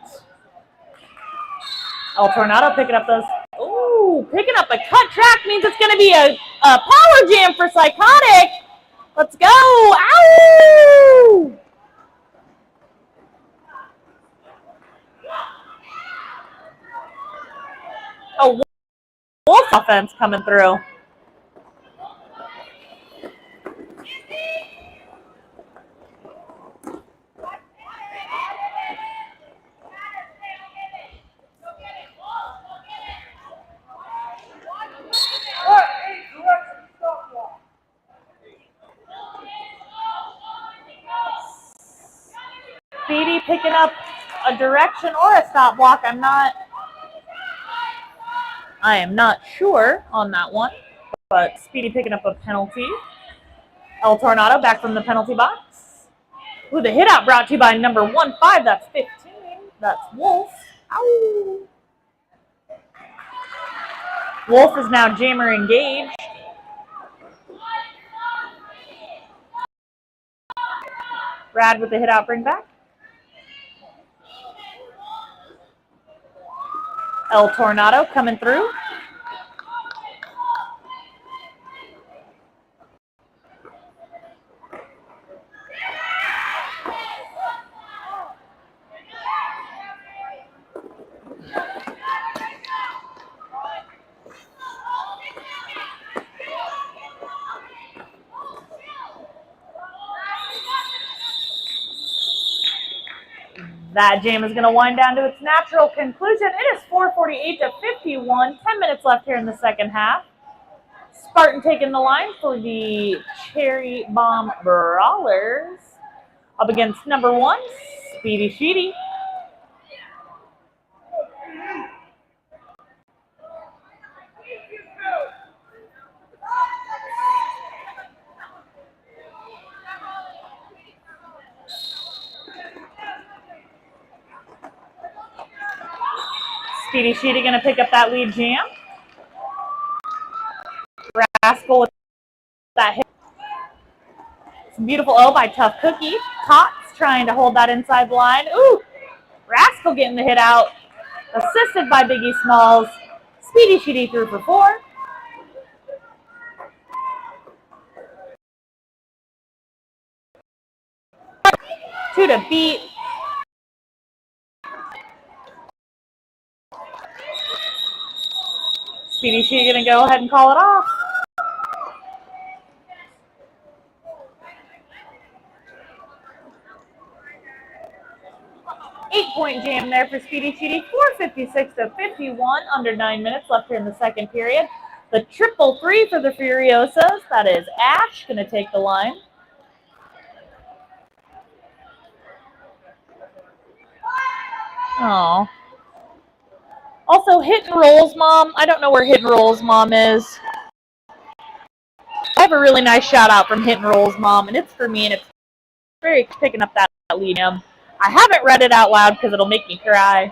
El Tornado picking up those. Ooh, picking up a cut track means it's going to be a power jam for Psychotic. Let's go. Ow! Oh, Wolf offense coming through. Speedy picking up a direction or a stop block. I am not sure on that one, but Speedy picking up a penalty. El Tornado back from the penalty box. Ooh, the hit out brought to you by number 15. That's 15. That's Wolf. Ow. Wolf is now jammer engaged. Brad with the hit out bring back. El Tornado coming through. That jam is going to wind down to its natural conclusion. It is 4:48 to 51. 10 minutes left here in the second half. Spartan taking the line for the Cherry Bomb Brawlers. Up against number 1, Speedy Sheedy. Speedy Sheedy going to pick up that lead jam. Rascal with that hit. Some beautiful O by Tough Cookie. Tots trying to hold that inside line. Ooh, Rascal getting the hit out. Assisted by Biggie Smalls. Speedy Sheedy through for 4. Two to beat. Speedy Sheedy going to go ahead and call it off. Eight-point jam there for Speedy Sheedy. 4:56 to 51. Under 9 minutes left here in the second period. The 333 for the Furiosas. That is Ash going to take the line. Oh. Also, Hit and Roll's mom. I don't know where Hit and Roll's mom is. I have a really nice shout out from Hit and Roll's mom, and it's for me, and it's very picking up that lead. I haven't read it out loud because it'll make me cry.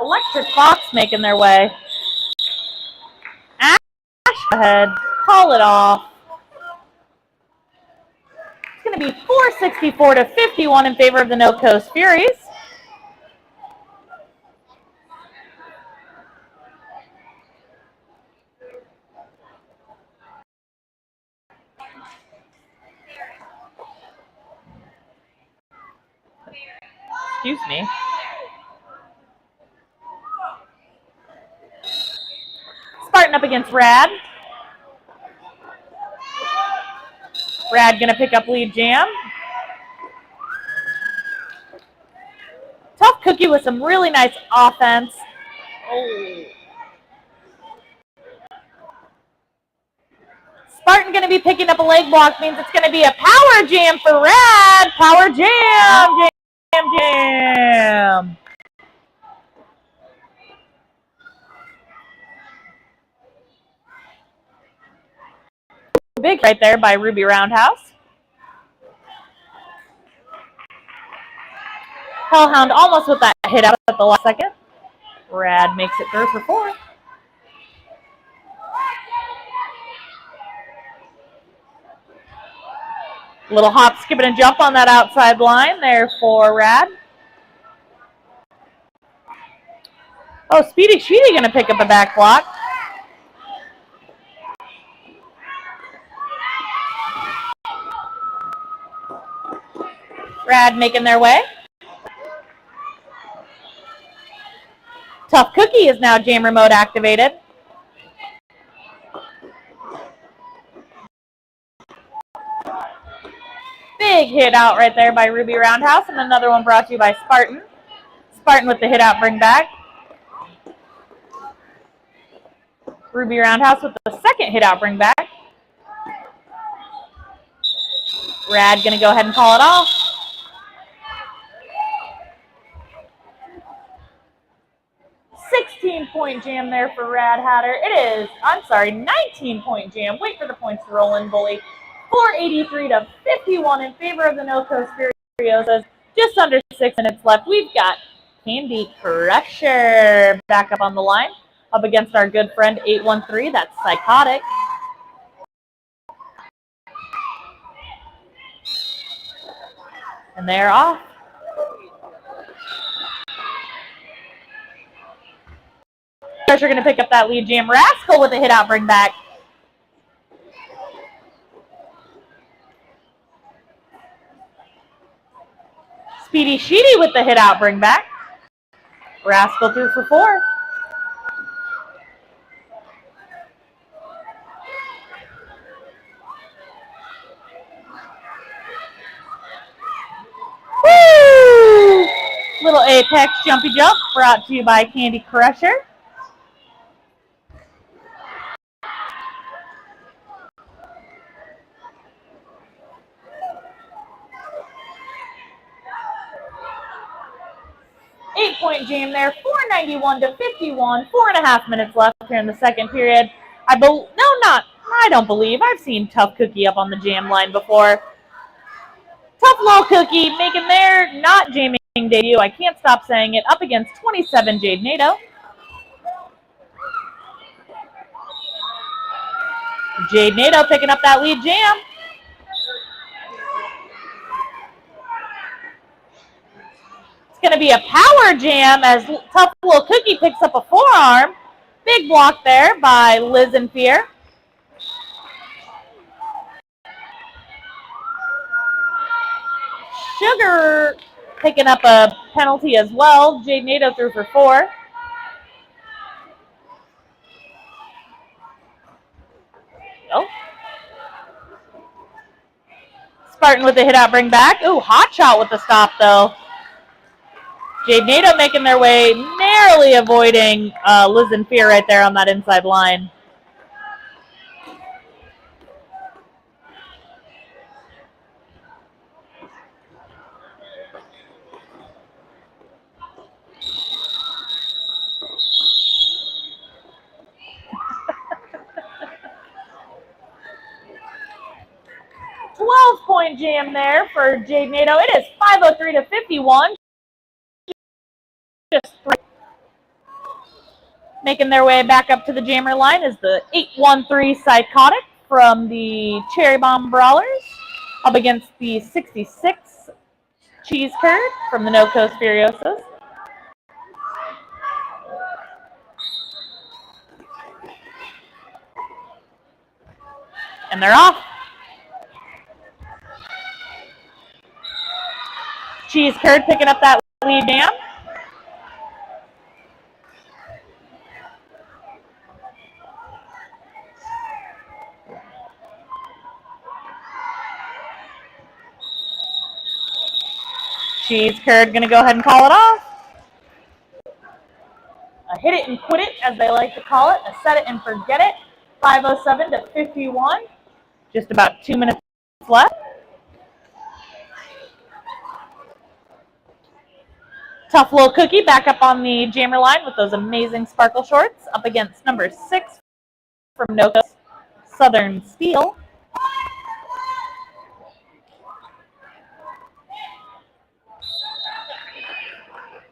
Electric Fox making their way. Ash ahead. Call it off. It's going to be 4:64 to 51 in favor of the No Coast Furies. Excuse me. Spartan up against Rad. Rad gonna pick up lead jam. Tough Cookie with some really nice offense. Oh. Spartan going to be picking up a leg block, means it's going to be a power jam for Rad. Power jam, jam, jam. Big right there by Ruby Roundhouse. Hellhound almost with that hit out at the last second. Rad makes it through for 4. Little hop, skip, and jump on that outside line there for Rad. Oh, Speedy Sheedy going to pick up a back block. Rad making their way. Tough Cookie is now jammer mode activated. Big hit out right there by Ruby Roundhouse, and another one brought to you by Spartan. Spartan with the hit out bring back. Ruby Roundhouse with the second hit out bring back. Rad gonna go ahead and call it off. .point jam there for Rad Hatter. It is, 19-point jam. Wait for the points to roll in, Bully. 483 to 51 in favor of the No Coast Furiosas. Just under 6 minutes left. We've got Candy Crusher back up on the line. Up against our good friend 813. That's Psychotic. And they're off. Crusher going to pick up that lead jam. Rascal with a hit out bring back. Speedy Sheedy with the hit out bring back. Rascal through for 4. Woo! Little Apex Jumpy Jump brought to you by Candy Crusher. .point jam there, 491 to 51, 4.5 minutes left here in the second period. I don't believe. I've seen Tough Cookie up on the jam line before. Tough Little Cookie making their not jamming debut. I can't stop saying it. Up against 27 Jade Nato. Jade Nato picking up that lead jam. Going to be a power jam as Tough Little Cookie picks up a forearm. Big block there by Liz and Fear. Sugar picking up a penalty as well. Jade Nato through for 4. Oh. Spartan with the hit out bring back. Ooh, hot shot with the stop though. Jade Nato making their way, narrowly avoiding Liz and Fear right there on that inside line. .point jam there for Jade Nato. It is 503 to 51. Just 3. Making their way back up to the jammer line is the 813 Psychotic from the Cherry Bomb Brawlers. Up against the 66 Cheese Curd from the No Coast Furiosas. And they're off. Cheese Curd picking up that lead jam. Cheese curd going to go ahead and call it off. A hit it and quit it, as they like to call it. A set it and forget it. 5:07 to 51. Just about 2 minutes left. Tough little cookie back up on the jammer line with those amazing sparkle shorts up against number 6 from NOCO, Southern Steel.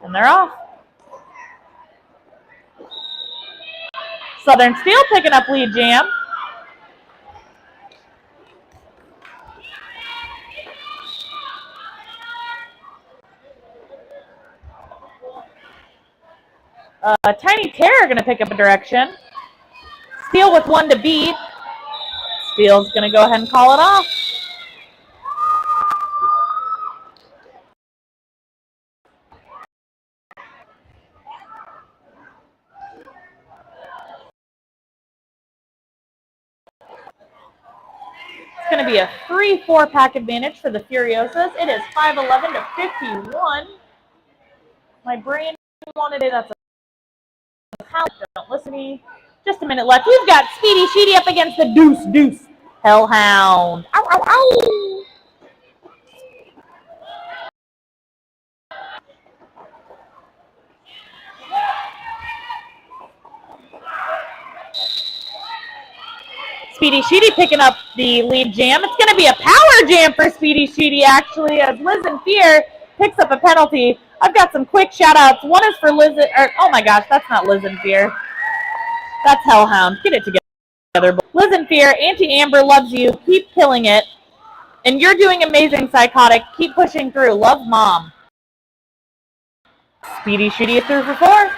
And they're off. Southern Steel picking up lead jam. Tiny Terror going to pick up a direction. Steel with 1 to beat. Steel's going to go ahead and call it off. It's going to be a 3-4 pack advantage for the Furiosas. It is 5:11 to 51. My brain wanted it. That's a count. Don't listen to me. Just a minute left. We've got Speedy Sheedy up against the Deuce Hellhound. Ow, ow, ow. Speedy Sheedy picking up the lead jam. It's going to be a power jam for Speedy Sheedy, actually, as Liz and Fear picks up a penalty. I've got some quick shout-outs. One is for Liz, oh my gosh, that's not Liz and Fear. That's Hellhound. Get it together. Liz and Fear, Auntie Amber loves you. Keep killing it. And you're doing amazing, Psychotic. Keep pushing through. Love, Mom. Speedy Sheedy is through for 4.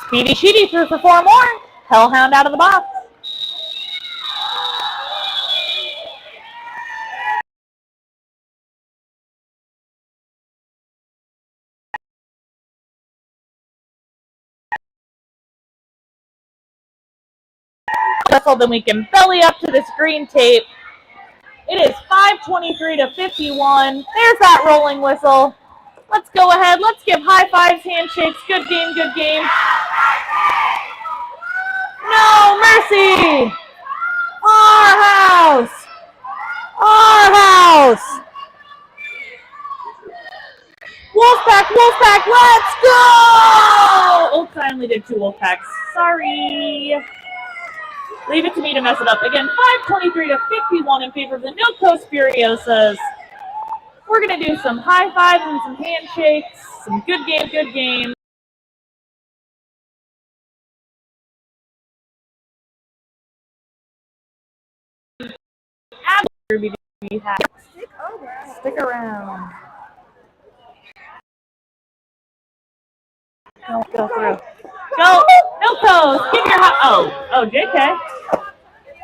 Speedy Sheedy through for 4 more. Hellhound out of the box. Then we can belly up to this green tape. It is 5:23 to 51. There's that rolling whistle. Let's go ahead. Let's give high fives, handshakes. Good game, good game. No mercy. Our house. Our house. Wolfpack, Wolfpack, let's go! Oops, I only did 2 Wolfpacks. Sorry. Leave it to me to mess it up. Again, 5:23 to 51 in favor of the No Coast Furiosas. We're going to do some high fives and some handshakes. Some good game, good game. Stick around. Go through. Go, No Coast. Give your oh, JK.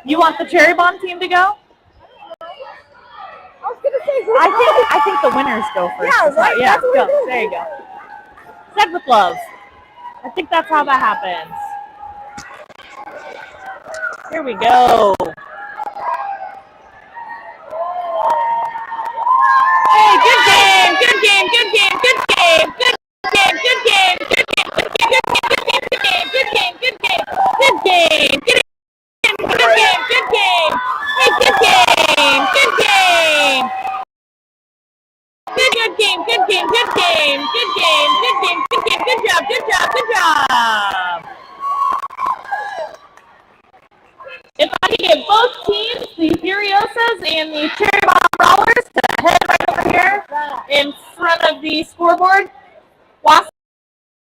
You want the Cherry Bomb team to go? I was gonna say, I think the winners go first. Yeah, right. Yeah, go. There you go. Said with love. I think that's how that happens. Here we go. Hey, good game, good game, good game, good game, good game, good game, good game, good game, good game, good game, good game, good game, good game, good game, good game, hey, good game, good game. Good game, good game, good game, good game, good game, good game, good job, good job, good job. If I could get both teams, the Furiosas and the Cherry Bomb Brawlers, to head right over here in front of the scoreboard. Wasatch,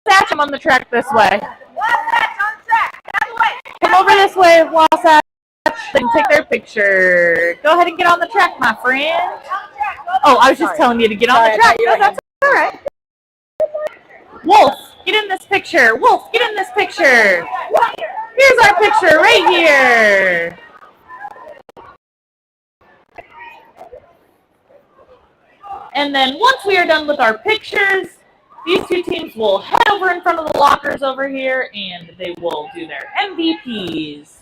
I'm on the track this way. Wasatch on track. That way. Come over this way, Wasatch. They can take their picture. Go ahead and get on the track, my friend. Oh, I was just telling you to get on the track. No, that's all right. Wolf, get in this picture. Wolf, get in this picture. Here's our picture right here. And then once we are done with our pictures, these two teams will head over in front of the lockers over here and they will do their MVPs.